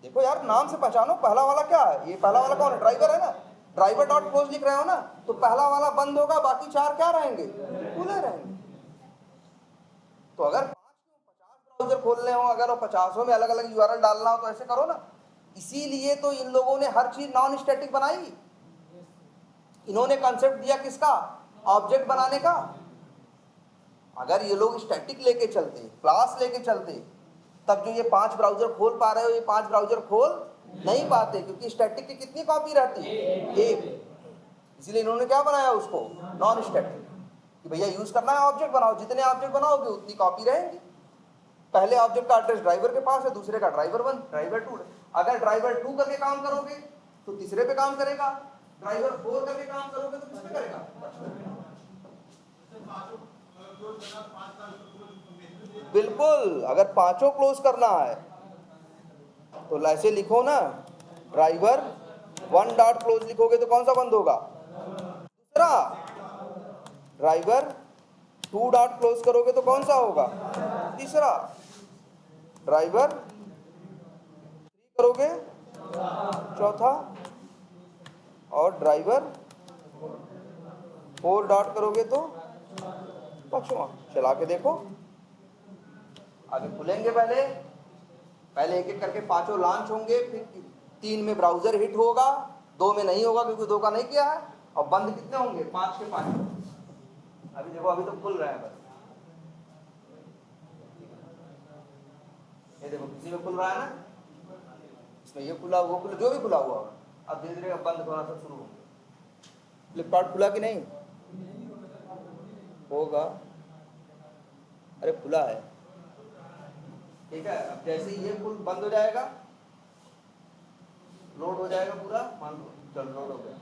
देखो यार नाम से पहचानो, पहला वाला क्या है, ये पहला वाला कौन है, ड्राइवर है ना, ड्राइवर डॉट क्लोज लिख रहे हो ना, तो पहला वाला बंद होगा, बाकी 4 क्या रहेंगे, खुले रहेंगे। तो अगर 50 ब्राउजर खोलने हो, अगर वो 50 में अलग अलग URL डालना हो तो ऐसे करो ना। इसीलिए तो इन लोगों ने हर चीज नॉन स्टैटिक बनाई, इन्होंने कंसेप्ट दिया किसका, ऑब्जेक्ट बनाने का। अगर ये लोग स्टैटिक लेके चलते, क्लास लेके चलते, तब जो ये 5 ब्राउजर खोल पा रहे हो, ये 5 ब्राउजर खोल नहीं पाते, क्योंकि स्टैटिक की कितनी कॉपी रहती है, एक। इसीलिए इन्होंने क्या बनाया उसको, नॉन स्टैटिक, कि भैया यूज करना है ऑब्जेक्ट बनाओ, जितने ऑब्जेक्ट बनाओगे उतनी कॉपी रहेंगी। पहले ऑब्जेक्ट का एड्रेस ड्राइवर के पास है, दूसरे का ड्राइवर 1 ड्राइवर 2, अगर ड्राइवर 2 करके काम करोगे तो तीसरे पे काम करेगा, ड्राइवर 4 करके काम करोगे तो किस पे करेगा। बिल्कुल, अगर पांचों क्लोज करना है तो ऐसे लिखो ना, ड्राइवर 1 डॉट क्लोज लिखोगे तो कौन सा बंद होगा, दूसरा। ड्राइवर 2 डॉट क्लोज करोगे तो कौन सा होगा, तीसरा। ड्राइवर 3 करोगे चौथा, और ड्राइवर 4 डॉट करोगे तो पांचवा। चला के देखो, आगे खुलेंगे, पहले एक एक करके 5 लॉन्च होंगे, फिर 3 में ब्राउजर हिट होगा, 2 में नहीं होगा क्योंकि 2 का नहीं किया है, और बंद कितने होंगे 5 के 5। अभी देखो अभी तो खुल रहे हैं बस, ये देखो किसी में खुल रहा है ना, इसमें ये खुला, वो खुला, जो भी खुला हुआ होगा, अब धीरे धीरे बंद होना सब शुरू होंगे। फ्लिपकार्ट खुला कि नहीं होगा, अरे खुला है, ठीक है। अब जैसे ये फुल बंद हो जाएगा, लोड हो जाएगा पूरा, मान लो चल लोड हो गया,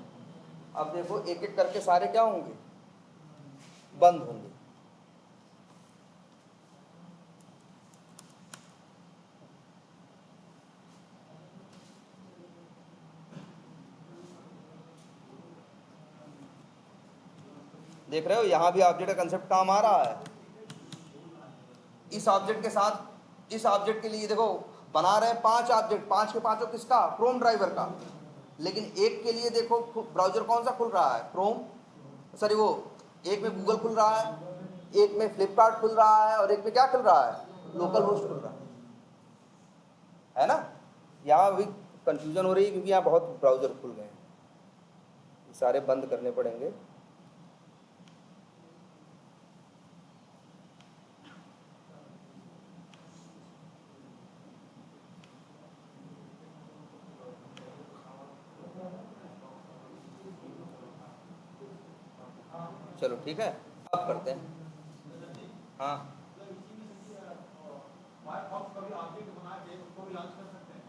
अब देखो एक एक करके सारे क्या होंगे, बंद होंगे। देख रहे हो यहां भी ऑब्जेक्ट का कंसेप्ट काम आ रहा है। इस ऑब्जेक्ट के साथ, इस ऑब्जेक्ट के लिए देखो बना रहे हैं 5 ऑब्जेक्ट, 5 के 5 किसका, क्रोम ड्राइवर का, लेकिन एक के लिए देखो ब्राउजर कौन सा खुल रहा है, क्रोम, सॉरी वो एक में गूगल खुल रहा है, एक में फ्लिपकार्ट खुल रहा है, और एक में क्या खुल रहा है, लोकल होस्ट खुल रहा है ना। यहाँ भी कंफ्यूजन हो रही है क्योंकि यहाँ बहुत ब्राउजर खुल गए हैं, सारे बंद करने पड़ेंगे। चलो ठीक है, अब करते हैं। हाँ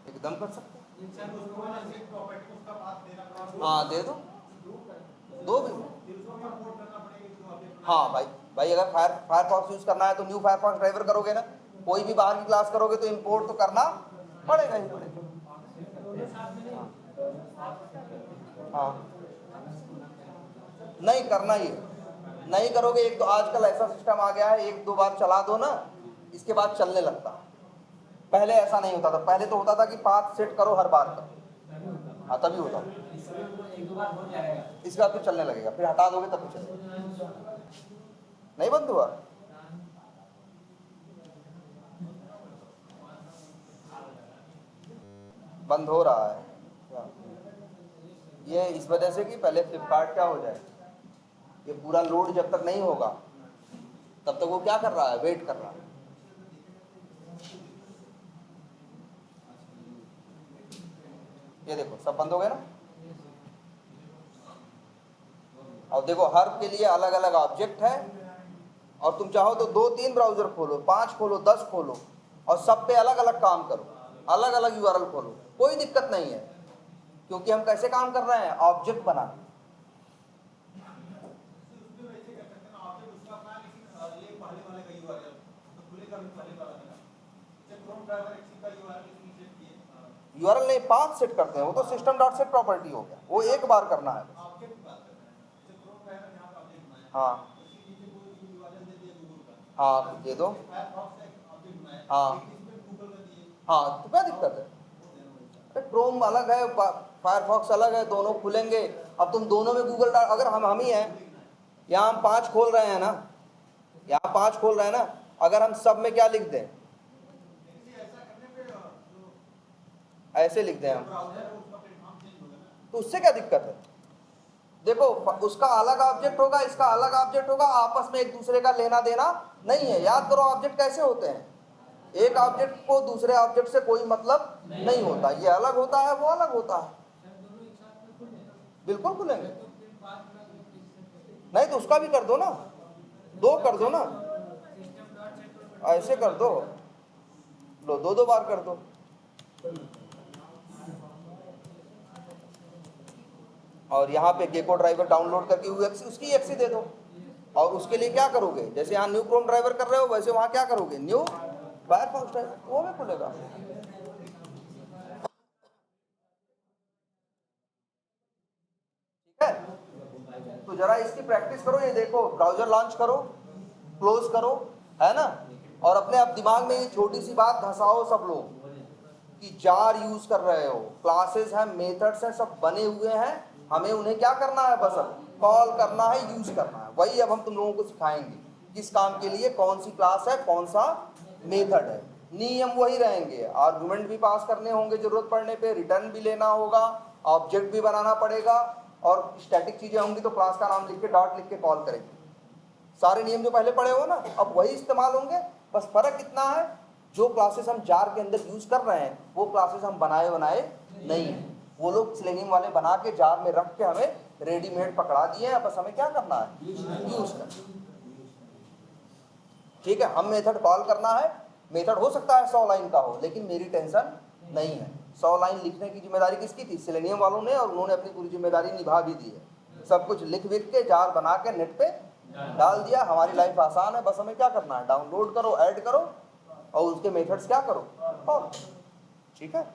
एकदम कर सकते हैं। हाँ दे दो, दो भी। हाँ भाई, अगर फायरफॉक्स यूज करना है तो न्यू फायरफॉक्स ड्राइवर करोगे ना, कोई भी बाहर की क्लास करोगे तो इंपोर्ट तो करना पड़ेगा ही पड़ेगा। हाँ नहीं करना ही है, नहीं करोगे, एक तो आजकल ऐसा सिस्टम आ गया है, एक दो बार चला दो ना, इसके बाद चलने लगता। पहले ऐसा नहीं होता था, पहले तो होता था कि पाथ सेट करो हर बार का, हाँ तभी होता, इसके बाद फिर चलने लगेगा, फिर हटा दोगे तब तो चलेगा। नहीं बंद हुआ? बंद हो रहा है ये इस वजह से कि पहले फ्लिपकार्ट क्या हो जाए, ये पूरा लोड जब तक नहीं होगा तब तक वो क्या कर रहा है, वेट कर रहा है। ये देखो सब बंद हो गए ना। और देखो हर के लिए अलग अलग ऑब्जेक्ट है, और तुम चाहो तो 2-3 ब्राउजर खोलो, 5 खोलो, 10 खोलो, और सब पे अलग अलग काम करो, अलग अलग यूआरएल खोलो, कोई दिक्कत नहीं है, क्योंकि हम कैसे काम कर रहे हैं, ऑब्जेक्ट बना। यूआरएल नहीं, पाथ सेट करते हैं, वो तो सिस्टम डॉट सेट प्रॉपर्टी हो गया, वो एक बार करना है। हाँ हाँ दे दो। हाँ हाँ तो क्या दिक्कत है, अरे क्रोम अलग है, फायरफॉक्स अलग है, दोनों खुलेंगे। अब तुम दोनों में गूगल डाल, अगर हम ही हैं, यहाँ हम 5 खोल रहे हैं ना, यहाँ 5 खोल रहे हैं ना, अगर हम सब में क्या लिख दें, ऐसे लिख दें हम, तो उससे क्या दिक्कत है? देखो उसका अलग ऑब्जेक्ट होगा, इसका अलग ऑब्जेक्ट होगा, आपस में एक दूसरे का लेना देना नहीं है। याद करो ऑब्जेक्ट कैसे होते हैं, एक ऑब्जेक्ट को दूसरे ऑब्जेक्ट से कोई मतलब नहीं होता, ये अलग होता है, वो अलग होता है। बिल्कुल खुलेंगे, नहीं तो उसका भी कर दो ना, 2 कर दो ना, ऐसे कर दो, लो 2-2 बार कर दो। और यहाँ पे गेको ड्राइवर डाउनलोड करके उसकी एक्सी दे दो, और उसके लिए क्या करोगे, जैसे यहाँ न्यू क्रोम ड्राइवर कर रहे हो वैसे वहाँ क्या करोगे, न्यू फायरफॉक्स ड्राइवर, वो भी खुलेगा। ठीक है, तो जरा इसकी प्रैक्टिस करो, ये देखो ब्राउजर लॉन्च करो, क्लोज करो, है ना, और अपने आप दिमाग में ये छोटी सी बात धसाओ सब लोग कि जार यूज कर रहे हो, क्लासेस हैं, मेथड्स हैं, सब बने हुए हैं, हमें उन्हें क्या करना है, बस अब कॉल करना है, यूज करना है। वही अब हम तुम लोगों को सिखाएंगे, किस काम के लिए कौन सी क्लास है, कौन सा मेथड है, नियम वही रहेंगे, आर्गुमेंट भी पास करने होंगे जरूरत पड़ने पे, रिटर्न भी लेना होगा, ऑब्जेक्ट भी बनाना पड़ेगा, और स्टैटिक चीजें होंगी तो क्लास का नाम लिख के डॉट लिख के कॉल करेंगे। सारे नियम जो पहले पढ़े हो ना, अब वही इस्तेमाल होंगे, बस फर्क इतना है, जो क्लासेस हम जार के अंदर यूज कर रहे हैं वो क्लासेस हम बनाए नहीं है, वो लोग सेलेनियम वाले बना के जार में रख के हमें रेडीमेड पकड़ा दिए हैं, बस हमें क्या करना है, यूज करना। ठीक है, हम मेथड कॉल करना है, मेथड हो सकता है 100 लाइन का हो, लेकिन मेरी टेंशन नहीं है। 100 लाइन लिखने की जिम्मेदारी किसकी थी, सेलेनियम वालों ने, और उन्होंने अपनी पूरी जिम्मेदारी निभा भी दी है। सब कुछ लिख विख के जार बना के नेट पे डाल दिया, हमारी लाइफ आसान है, बस हमें क्या करना है, डाउनलोड करो, ऐड करो, और उसके मेथड्स क्या करो, और ठीक है।